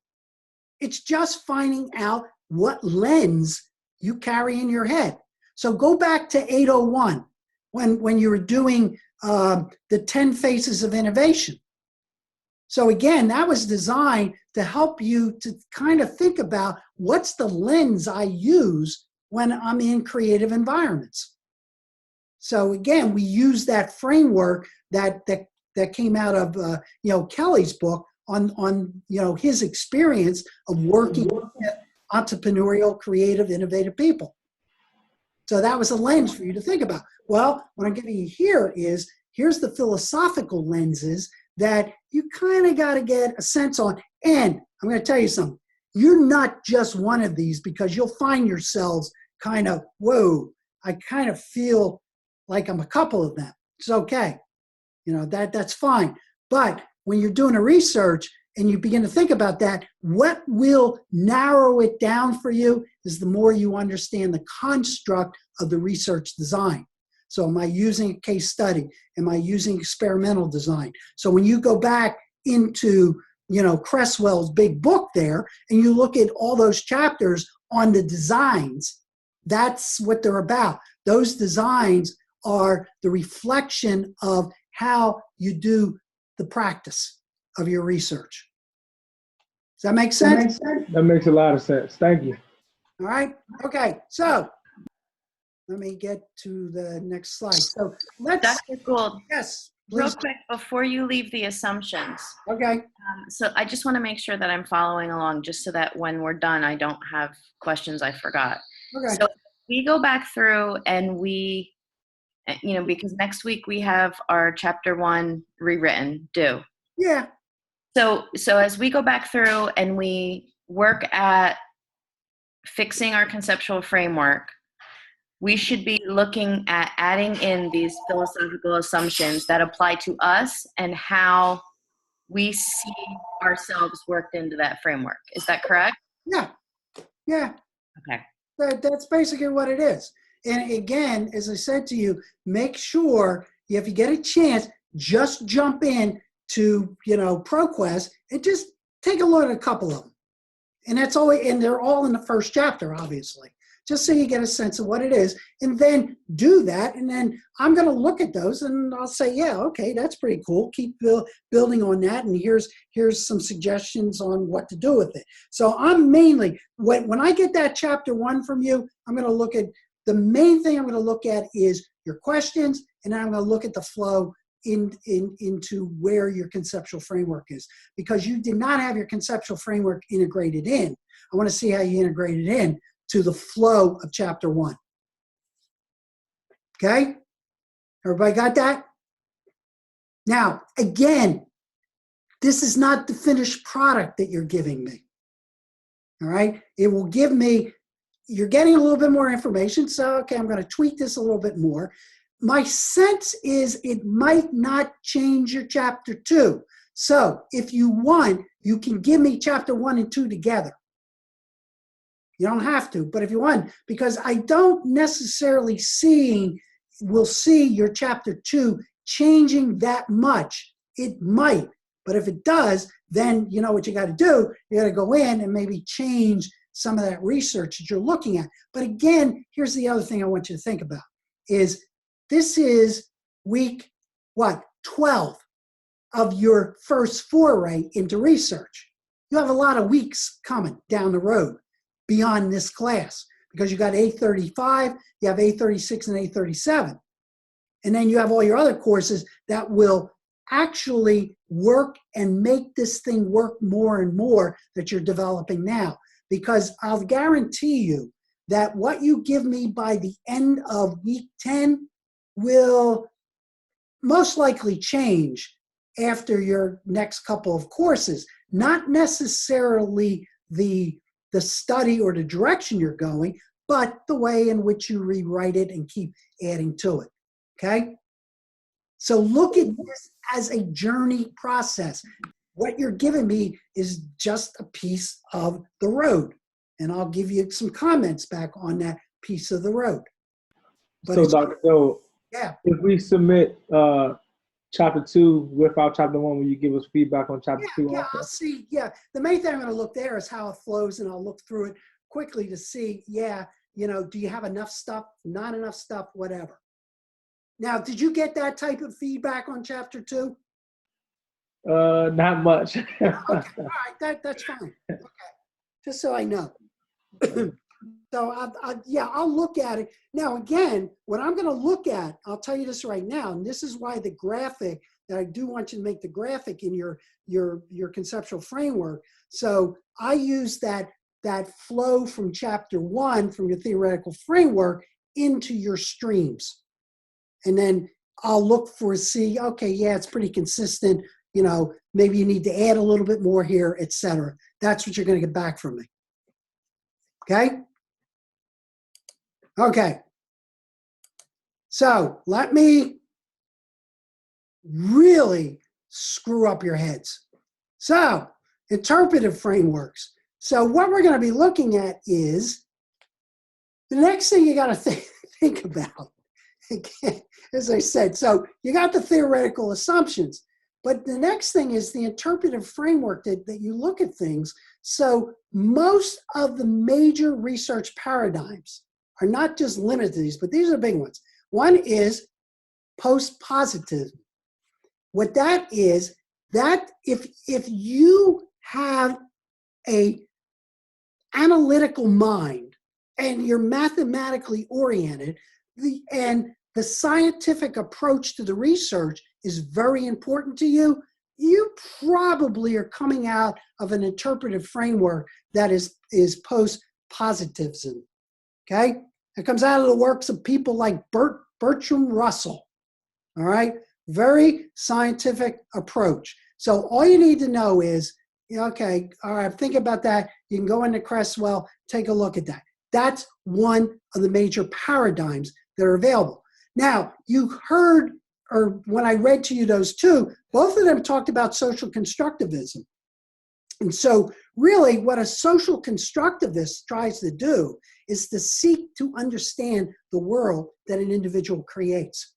It's just finding out what lens you carry in your head. So go back to 801 when you were doing the 10 Faces of Innovation. So again, that was designed to help you to kind of think about what's the lens I use when I'm in creative environments. So again, we use that framework that came out of Kelly's book on his experience of working with entrepreneurial, creative, innovative people. So that was a lens for you to think about. Well, what I'm giving you here is, here's the philosophical lenses that you kind of got to get a sense on. And I'm going to tell you something. You're not just one of these, because you'll find yourselves kind of, whoa, I kind of feel like I'm a couple of them. It's okay. That's fine. But when you're doing a research and you begin to think about that, what will narrow it down for you is the more you understand the construct of the research design. So am I using a case study? Am I using experimental design? So when you go back into, Cresswell's big book there, and you look at all those chapters on the designs, that's what they're about. Those designs are the reflection of how you do the practice of your research. Does that make sense? That makes a lot of sense. Thank you. All right. Okay. So let me get to the next slide. So let's. Dr. Gould, Yes. Please. real quick before you leave the assumptions. Okay. So I just want to make sure that I'm following along, just so that when we're done, I don't have questions I forgot. Okay. So we go back through and we, because next week we have our chapter 1 rewritten due. Yeah. So as we go back through and we work at fixing our conceptual framework, we should be looking at adding in these philosophical assumptions that apply to us and how we see ourselves worked into that framework. Is that correct? Yeah. Yeah. Okay. That's basically what it is. And again, as I said to you, make sure if you get a chance, just jump in to, ProQuest and just take a look at a couple of them. And that's all, and they're all in the first chapter, obviously, just so you get a sense of what it is. And then do that. And then I'm going to look at those and I'll say, yeah, okay, that's pretty cool. Keep building on that. And here's some suggestions on what to do with it. So I'm mainly, when I get that chapter 1 from you, I'm going to look at, the main thing I'm going to look at is your questions. And then I'm going to look at the flow into where your conceptual framework is, because you did not have your conceptual framework integrated in. I want to see how you integrate it in to the flow of chapter 1. Okay? Everybody got that? Now, again, this is not the finished product that you're giving me. All right? It will give me, you're getting a little bit more information, so okay, I'm going to tweak this a little bit more. My sense is it might not change your chapter 2. So if you want, you can give me chapter 1 and 2 together. You don't have to, but if you want, because I don't necessarily will see your chapter 2 changing that much. It might, but if it does, then you know what you got to do. You got to go in and maybe change some of that research that you're looking at. But again, here's the other thing I want you to think about. is this is week, 12 of your first foray into research. You have a lot of weeks coming down the road beyond this class because you got 835, you have 836 and 837. And then you have all your other courses that will actually work and make this thing work more and more that you're developing now. Because I'll guarantee you that what you give me by the end of week 10 will most likely change after your next couple of courses. Not necessarily the study or the direction you're going, but the way in which you rewrite it and keep adding to it. Okay? So look at this as a journey process. What you're giving me is just a piece of the road. And I'll give you some comments back on that piece of the road. But so, Dr. Joe, yeah. If we submit chapter 2 without chapter 1, will you give us feedback on chapter 2 Yeah, also? I'll see. Yeah, the main thing I'm going to look there is how it flows, and I'll look through it quickly to see, do you have enough stuff, not enough stuff, whatever. Now, did you get that type of feedback on chapter 2? Not much. Okay, all right, that's fine. Okay, just so I know. So I'll look at it. Now, again, what I'm going to look at, I'll tell you this right now, and this is why the graphic, that I do want you to make the graphic in your conceptual framework. So I use that flow from chapter 1, from your theoretical framework, into your streams. And then I'll look see, okay, yeah, it's pretty consistent. Maybe you need to add a little bit more here, etc. That's what you're going to get back from me. Okay? Okay. So let me really screw up your heads. So, interpretive frameworks. So what we're going to be looking at is the next thing you got to think about. Again, as I said, so you got the theoretical assumptions, but the next thing is the interpretive framework that you look at things. So most of the major research paradigms are not just limited to these, but these are the big ones. One is post-positivism. What that is, that if you have a analytical mind and you're mathematically oriented, and the scientific approach to the research is very important to you, you probably are coming out of an interpretive framework that is post-positivism, okay? It comes out of the works of people like Bertrand Russell, all right? Very scientific approach. So all you need to know is, okay, all right, think about that. You can go into Cresswell, take a look at that. That's one of the major paradigms that are available. Now, you heard, or when I read to you those two, both of them talked about social constructivism. And so really what a social constructivist tries to do is to seek to understand the world that an individual creates.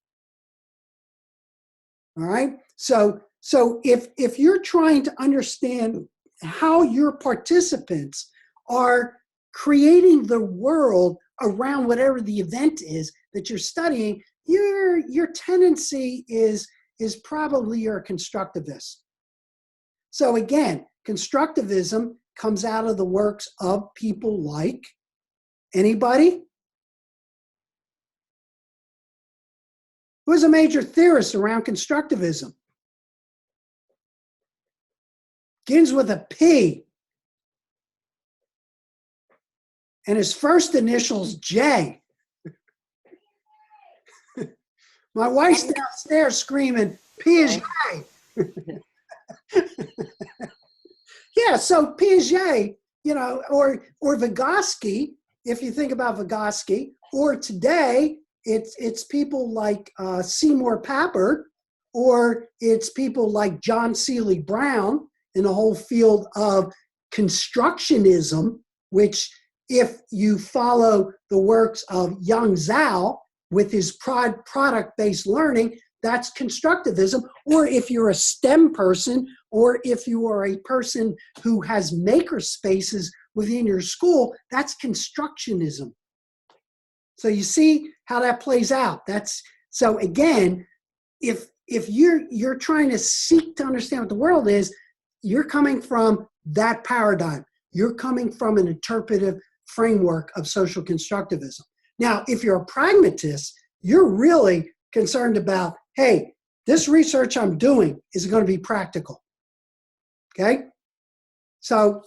All right? So if you're trying to understand how your participants are creating the world around whatever the event is that you're studying, your tendency is probably you're a constructivist. So again, constructivism comes out of the works of people like anybody? Who's a major theorist around constructivism? Begins with a P. And his first initial's J. My wife's downstairs screaming, Piaget. Yeah, so Piaget, or Vygotsky, if you think about Vygotsky, or today, it's people like Seymour Papert, or it's people like John Seeley Brown in the whole field of constructionism, which if you follow the works of Yang Zhao with his product-based learning, that's constructivism. Or if you're a STEM person, or if you are a person who has maker spaces within your school, that's constructionism. So you see how that plays out. So again, if you're trying to seek to understand what the world is, you're coming from that paradigm. You're coming from an interpretive framework of social constructivism. Now, if you're a pragmatist, you're really concerned about, hey, this research I'm doing is going to be practical. Okay? So,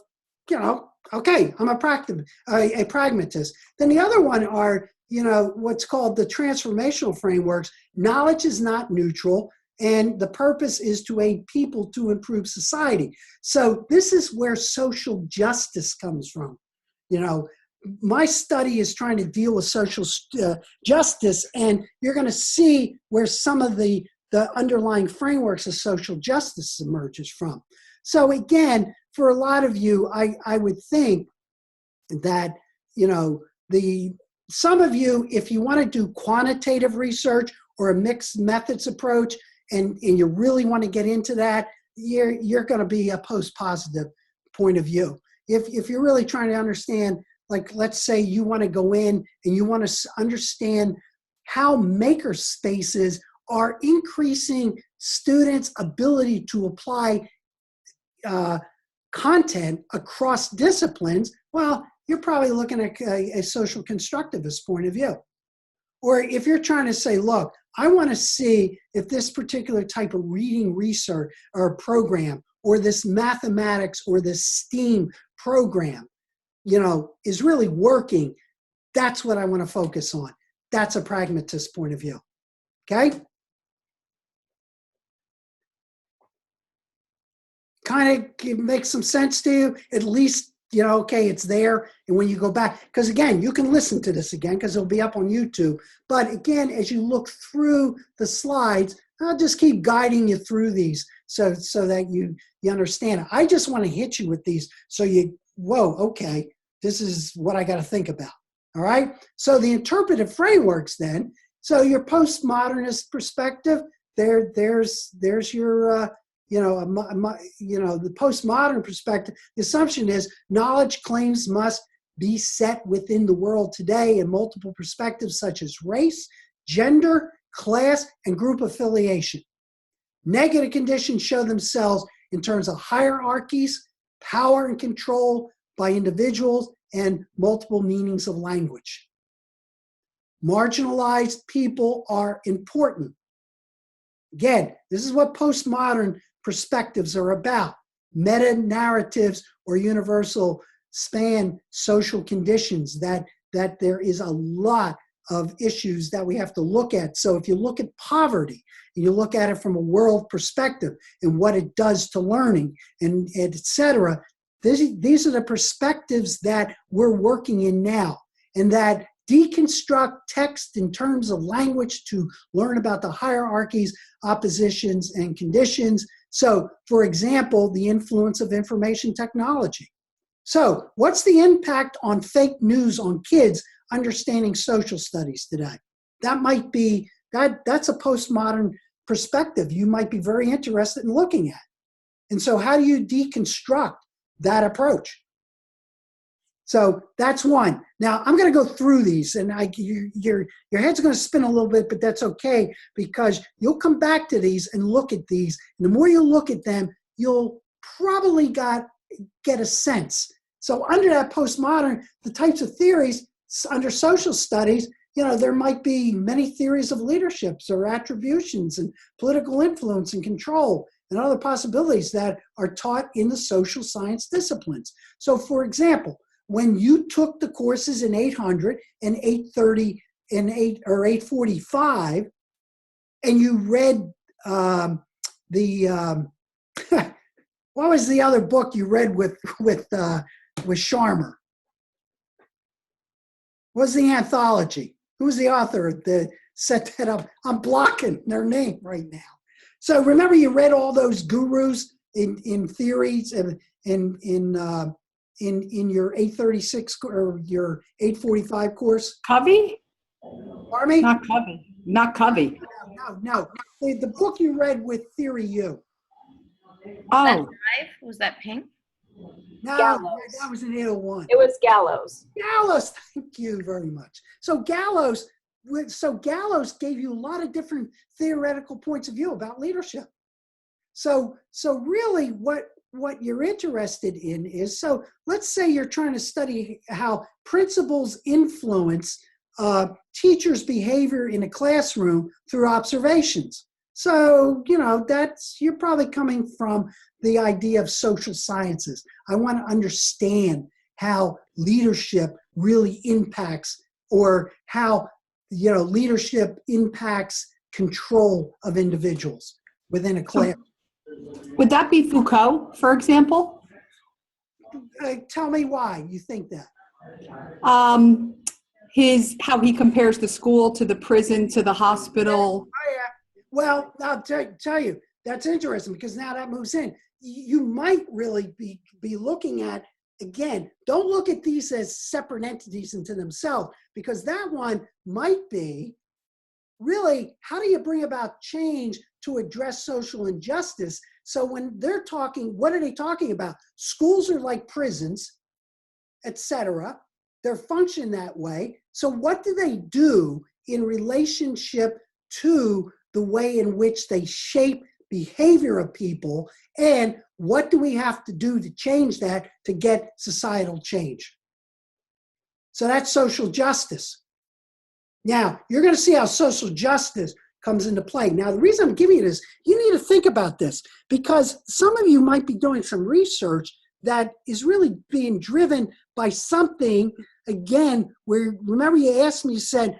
okay, I'm a pragmatist. Then the other one are, what's called the transformational frameworks. Knowledge is not neutral, and the purpose is to aid people to improve society. So this is where social justice comes from. My study is trying to deal with social justice, and you're going to see where some of the underlying frameworks of social justice emerges from. So again, for a lot of you, I would think that, some of you, if you want to do quantitative research or a mixed methods approach, and you really want to get into that, you're going to be a post-positive point of view. If you're really trying to understand, like, let's say you want to go in and you want to understand how maker spaces are increasing students' ability to apply content across disciplines, well, you're probably looking at a social constructivist point of view. Or if you're trying to say, look, I want to see if this particular type of reading research or program, or this mathematics or this STEAM program, is really working, that's what I want to focus on. That's a pragmatist point of view. Okay? Kind of makes some sense to you, at least, okay, it's there. And when you go back, because again, you can listen to this again because it'll be up on YouTube. But again, as you look through the slides, I'll just keep guiding you through these so that you understand it. I just want to hit you with these so whoa, okay, this is what I got to think about. All right. So the interpretive frameworks then, so your postmodernist perspective, there's your, the postmodern perspective. The assumption is knowledge claims must be set within the world today in multiple perspectives such as race, gender, class, and group affiliation. Negative conditions show themselves in terms of hierarchies, power and control by individuals, and multiple meanings of language. Marginalized people are important. Again, this is what postmodern perspectives are about. Meta-narratives or universal span social conditions that there is a lot of issues that we have to look at. So if you look at poverty, and you look at it from a world perspective and what it does to learning and et cetera, these are the perspectives that we're working in now, and that deconstruct text in terms of language to learn about the hierarchies, oppositions, and conditions. So, for example, the influence of information technology. So, what's the impact on fake news on kids understanding social studies today? That might be, that's a postmodern perspective you might be very interested in looking at. And so how do you deconstruct that approach? So that's one. Now I'm going to go through these, and your head's going to spin a little bit, but that's okay, because you'll come back to these and look at these. And the more you look at them, you'll probably get a sense. So under that postmodern, the types of theories under social studies, there might be many theories of leaderships or attributions and political influence and control and other possibilities that are taught in the social science disciplines. So for example, when you took the courses in 800 and 830 and 845, and you read what was the other book you read with Sharma? What was the anthology? Who was the author that set that up? I'm blocking their name right now. So remember, you read all those gurus in theories and in your 836 or your 845 course? Covey? Pardon me? Not Covey. Not Covey. No. The book you read with Theory U. Was that Oh, Drive? Was that Pink? No, Gallows. that was in 801. It was Gallows. Gallows, thank you very much. So Gallows gave you a lot of different theoretical points of view about leadership. So really what you're interested in is, so let's say you're trying to study how principals influence teachers' behavior in a classroom through observations. So, you're probably coming from the idea of social sciences. I want to understand how leadership really impacts, or how, leadership impacts control of individuals within a class. Would that be Foucault, for example? Tell me why you think that. How he compares the school to the prison to the hospital. Oh, yeah. Well, I'll tell you, that's interesting, because now that moves in. You might really be looking at, again, don't look at these as separate entities into themselves, because that one might be really, how do you bring about change to address social injustice? So when they're talking, what are they talking about? Schools are like prisons, etc. They're function that way. So what do they do in relationship to the way in which they shape behavior of people, and what do we have to do to change that to get societal change? So that's social justice. Now, you're going to see how social justice comes into play. Now, the reason I'm giving you this, you need to think about this, because some of you might be doing some research that is really being driven by something, again, where, remember you asked me, you said,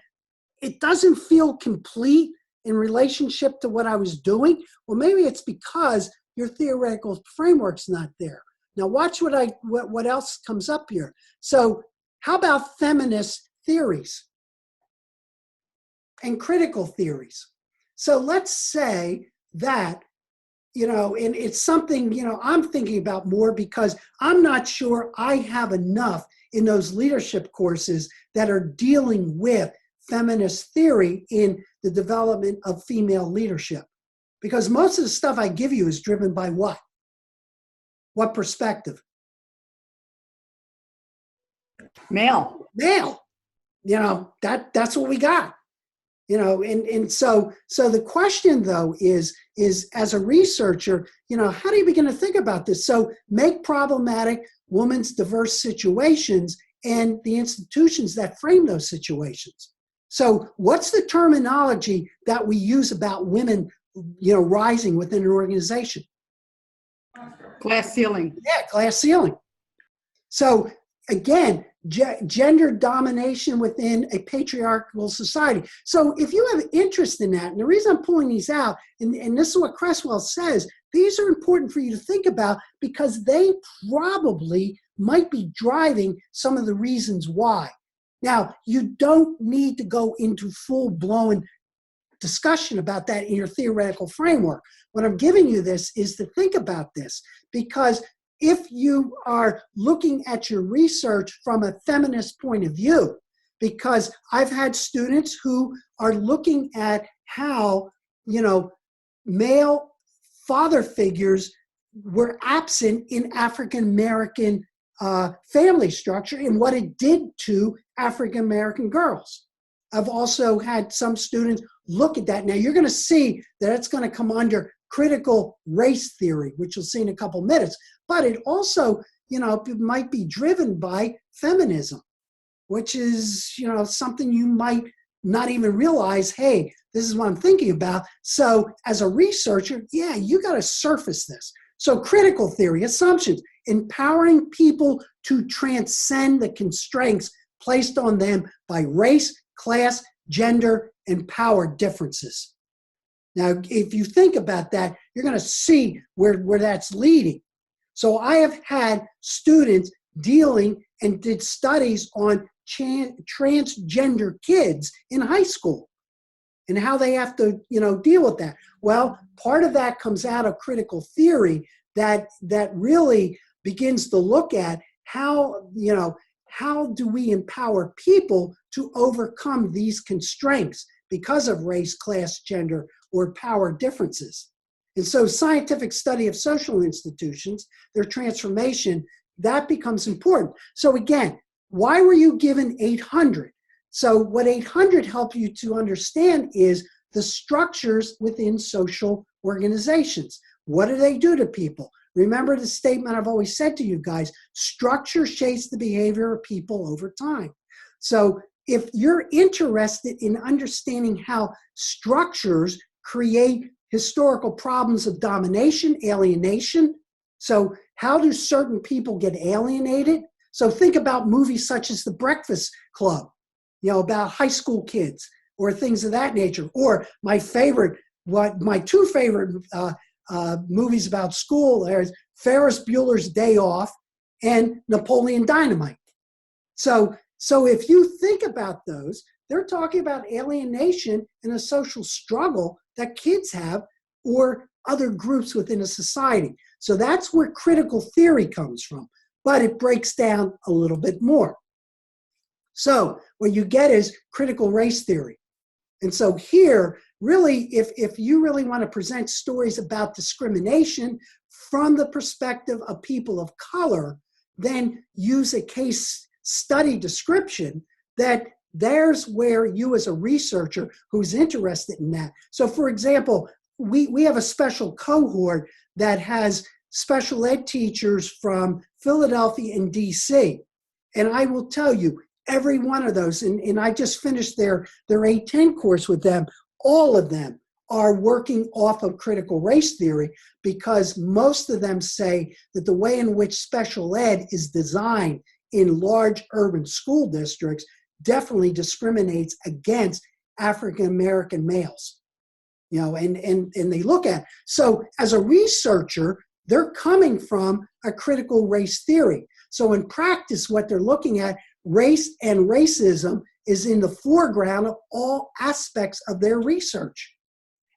it doesn't feel complete in relationship to what I was doing. Well, maybe it's because your theoretical framework's not there. Now watch what else comes up here. So how about feminist theories and critical theories? So let's say that, and it's something, I'm thinking about more, because I'm not sure I have enough in those leadership courses that are dealing with feminist theory in the development of female leadership. Because most of the stuff I give you is driven by what? What perspective? Male. Male. That's what we got. And so the question though is as a researcher, how do you begin to think about this? So make problematic women's diverse situations and the institutions that frame those situations. So what's the terminology that we use about women, rising within an organization? Glass ceiling. Yeah, glass ceiling. So again, gender domination within a patriarchal society. So if you have interest in that, and the reason I'm pulling these out, and this is what Cresswell says, these are important for you to think about, because they probably might be driving some of the reasons why. Now, you don't need to go into full-blown discussion about that in your theoretical framework. What I'm giving you this is to think about this, because if you are looking at your research from a feminist point of view, because I've had students who are looking at how, male father figures were absent in African American family structure and what it did to African American girls. I've also had some students look at that. Now you're going to see that it's going to come under critical race theory, which you'll see in a couple minutes. But it also, it might be driven by feminism, which is, something you might not even realize, hey, this is what I'm thinking about. So as a researcher, yeah, you got to surface this. So critical theory, assumptions, empowering people to transcend the constraints placed on them by race, class, gender, and power differences. Now, if you think about that, you're going to see where that's leading. So I have had students dealing and did studies on transgender kids in high school and how they have to, deal with that. Well, part of that comes out of critical theory that really begins to look at how do we empower people to overcome these constraints because of race, class, gender, or power differences. And so scientific study of social institutions, their transformation, that becomes important. So again, why were you given 800? So what 800 help you to understand is the structures within social organizations. What do they do to people? Remember the statement I've always said to you guys, structure shapes the behavior of people over time. So if you're interested in understanding how structures create historical problems of domination, alienation, so how do certain people get alienated? So think about movies such as The Breakfast Club, about high school kids or things of that nature. Or my two favorite movies about school are Ferris Bueller's Day Off and Napoleon Dynamite. So if you think about those, they're talking about alienation and a social struggle that kids have or other groups within a society. So that's where critical theory comes from, but it breaks down a little bit more. So what you get is critical race theory. And so here, really, if you really want to present stories about discrimination from the perspective of people of color, then use a case study description there's where you as a researcher who's interested in that. So for example, we have a special cohort that has special ed teachers from Philadelphia and DC. And I will tell you, every one of those, and I just finished their 810 course with them, all of them are working off of critical race theory because most of them say that the way in which special ed is designed in large urban school districts definitely discriminates against African American males. And they look at. So as a researcher, they're coming from a critical race theory. So in practice, what they're looking at, race and racism is in the foreground of all aspects of their research.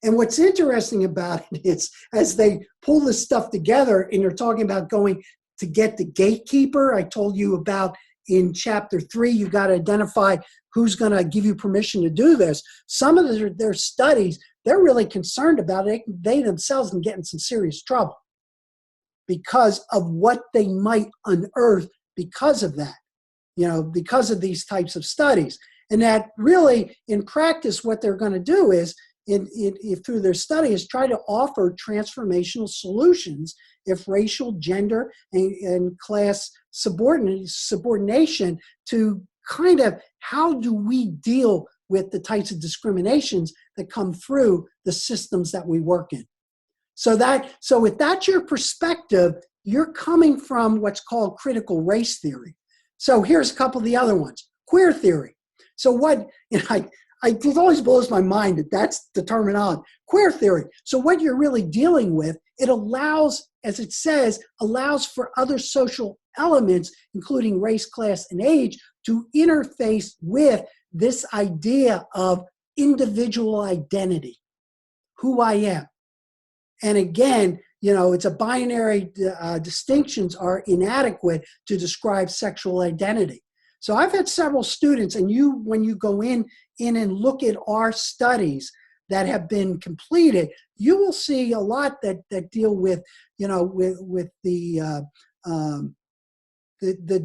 And what's interesting about it is as they pull this stuff together and they're talking about going to get the gatekeeper, I told you about in chapter 3, you got to identify who's going to give you permission to do this. Some of their studies, they're really concerned about it. They themselves can get in some serious trouble because of what they might unearth because of that, because of these types of studies. And that really, in practice, what they're going to do is, if through their study, is try to offer transformational solutions if racial, gender, and class subordination to kind of how do we deal with the types of discriminations that come through the systems that we work in. So if that's your perspective, you're coming from what's called critical race theory. So here's a couple of the other ones. Queer theory. So what, it always blows my mind that that's the terminology. Queer theory. So what you're really dealing with, it allows, as it says, allows for other social elements, including race, class, and age, to interface with this idea of individual identity, who I am. And again, it's a binary, distinctions are inadequate to describe sexual identity. So I've had several students, and when you go in and look at our studies that have been completed, you will see a lot that deal with, with the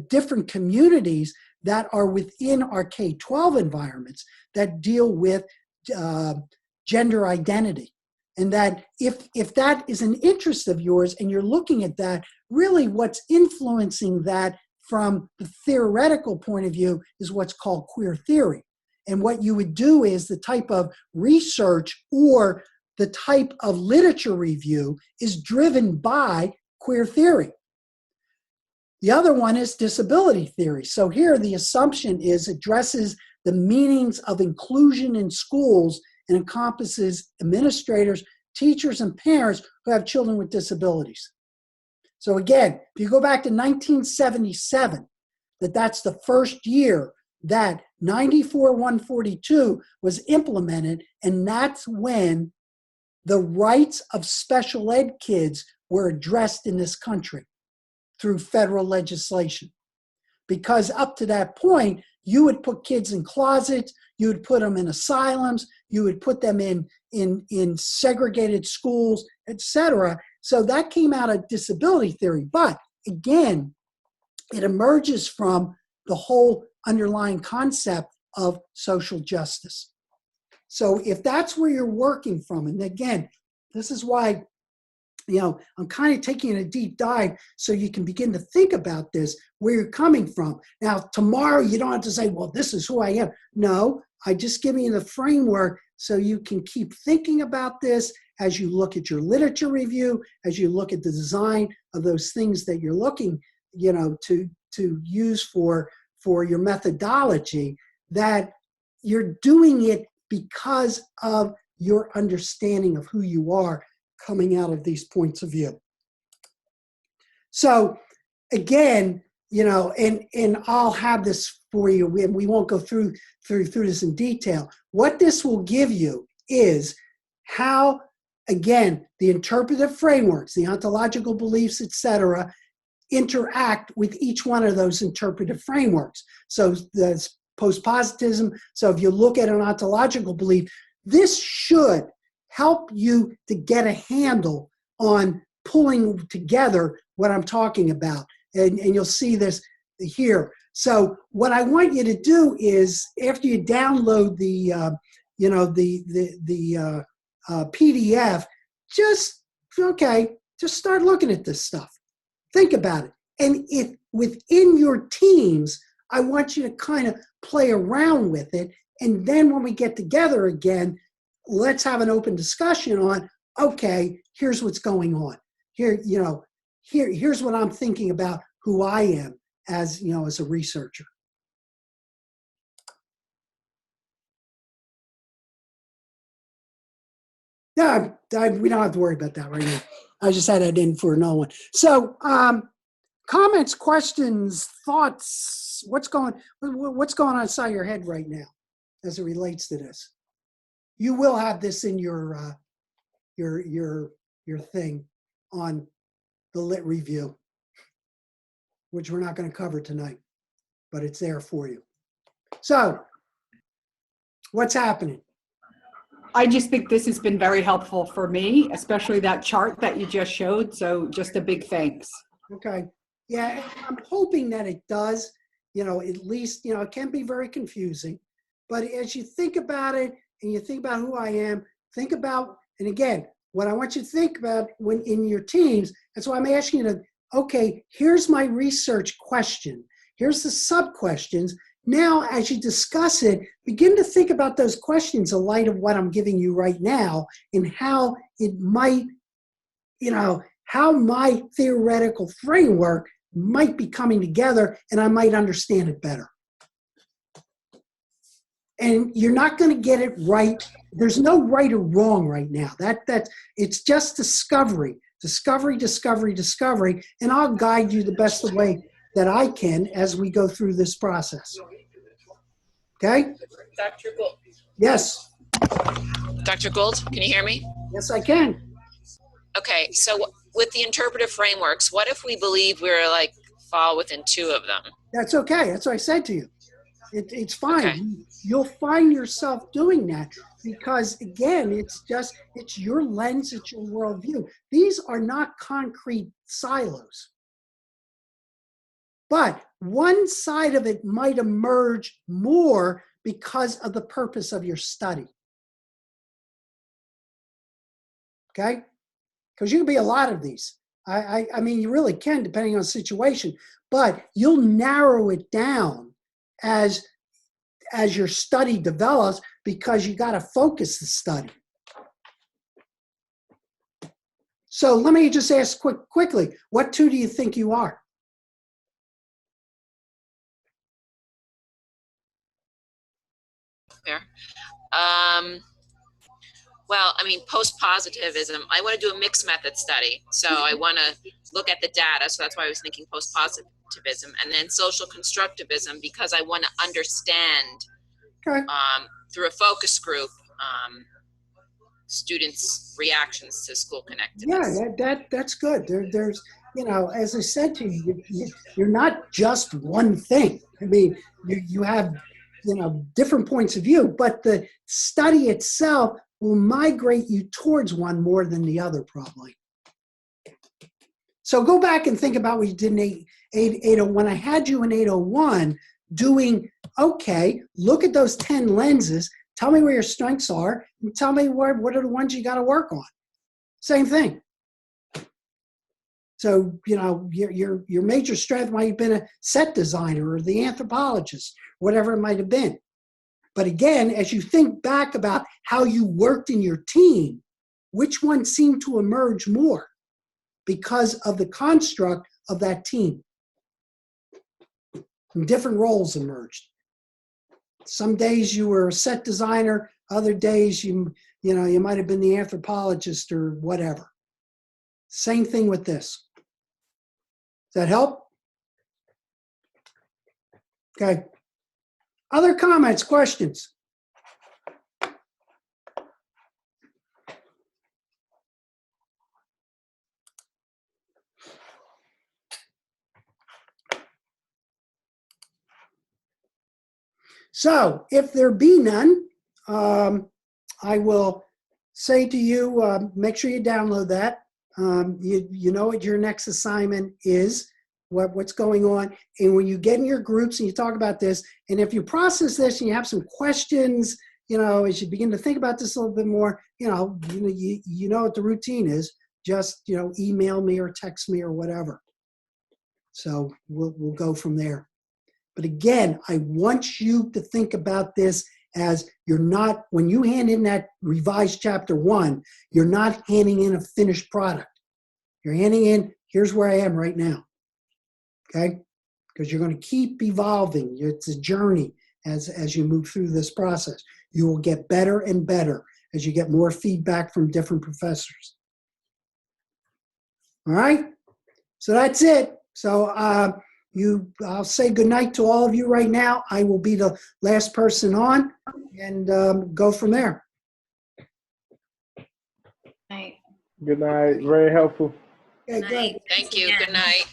different communities that are within our K-12 environments that deal with gender identity. And that if that is an interest of yours and you're looking at that, really what's influencing that from the theoretical point of view is what's called queer theory. And what you would do is the type of research or the type of literature review is driven by queer theory. The other one is disability theory. So here the assumption is addresses the meanings of inclusion in schools and encompasses administrators, teachers, and parents who have children with disabilities. So again, if you go back to 1977, that's the first year that 94-142 was implemented, and that's when the rights of special ed kids were addressed in this country through federal legislation. Because up to that point, you would put kids in closets, you would put them in asylums, you would put them in segregated schools, etc. So that came out of disability theory. But again, it emerges from the whole underlying concept of social justice. So if that's where you're working from, and again, this is why, I'm kind of taking a deep dive so you can begin to think about this, where you're coming from. Now, tomorrow you don't have to say, well, this is who I am. No, I just giving you the framework so you can keep thinking about this as you look at your literature review, as you look at the design of those things that you're looking, to use for your methodology, that you're doing it because of your understanding of who you are coming out of these points of view. So again, and I'll have this for you, and we won't go through this in detail. What this will give you is how, again, the interpretive frameworks, the ontological beliefs, etc., interact with each one of those interpretive frameworks. So the post-positivism, so if you look at an ontological belief, this should help you to get a handle on pulling together what I'm talking about. And you'll see this here. So what I want you to do is, after you download the PDF, just start looking at this stuff. Think about it. And if within your teams, I want you to kind of play around with it. And then when we get together again, let's have an open discussion on, okay, here's what's going on. Here's what I'm thinking about who I am as a researcher. Yeah, we don't have to worry about that right now. I just had that in for no one. So, comments, questions, thoughts. What's going on inside your head right now as it relates to this? You will have this in your thing on the lit review, which we're not going to cover tonight, but it's there for you. So, what's happening? I just think this has been very helpful for me, especially that chart that you just showed. So just a big thanks. Okay. Yeah, I'm hoping that it does, at least, it can be very confusing. But as you think about it and you think about who I am, think about, and again, what I want you to think about when in your teams, that's why I'm asking you to, okay, here's my research question. Here's the sub-questions. Now, as you discuss it, begin to think about those questions in light of what I'm giving you right now and how it might, how my theoretical framework might be coming together and I might understand it better. And you're not going to get it right. There's no right or wrong right now. It's just discovery, and I'll guide you the best way that I can as we go through this process. Okay? Dr. Gould. Yes. Dr. Gould, can you hear me? Yes, I can. Okay, so with the interpretive frameworks, what if we believe we're fall within two of them? That's okay. That's what I said to you. It's fine. Okay. You'll find yourself doing that because, again, it's your lens, it's your worldview. These are not concrete silos. But one side of it might emerge more because of the purpose of your study. Okay? Because you can be a lot of these. I mean, you really can, depending on the situation. But you'll narrow it down as your study develops because you got to focus the study. So let me just ask quickly, what two do you think you are? Fair. Well, I mean, post-positivism, I want to do a mixed method study. So I want to look at the data. So that's why I was thinking post-positivism. And then social constructivism, because I want to understand through a focus group students' reactions to school connectedness. Yeah, that's good. There's, as I said to you, you're not just one thing. I mean, you have, different points of view, but the study itself will migrate you towards one more than the other, probably. So go back and think about what you did in 80, when I had you in 801 doing, okay, look at those 10 lenses, tell me where your strengths are, and tell me what are the ones you got to work on. Same thing. So, you know, your major strength might have been a set designer or the anthropologist, whatever it might have been. But again, as you think back about how you worked in your team, which one seemed to emerge more because of the construct of that team? And different roles emerged. Some days you were a set designer, other days you might have been the anthropologist or whatever. Same thing with this. Does that help? Okay. Other comments, questions? So, if there be none, I will say to you, make sure you download that. You know what your next assignment is, what's going on. And when you get in your groups and you talk about this, and if you process this and you have some questions, as you begin to think about this a little bit more, you know what the routine is. Just, email me or text me or whatever. So we'll go from there. But again, I want you to think about this as when you hand in that revised chapter 1, you're not handing in a finished product. You're handing in, here's where I am right now. Okay? Because you're going to keep evolving. It's a journey as you move through this process. You will get better and better as you get more feedback from different professors. All right? So that's it. So I'll say goodnight to all of you right now. I will be the last person on and go from there. Night. Good night. Very helpful. Okay, good. Thank you. Good night.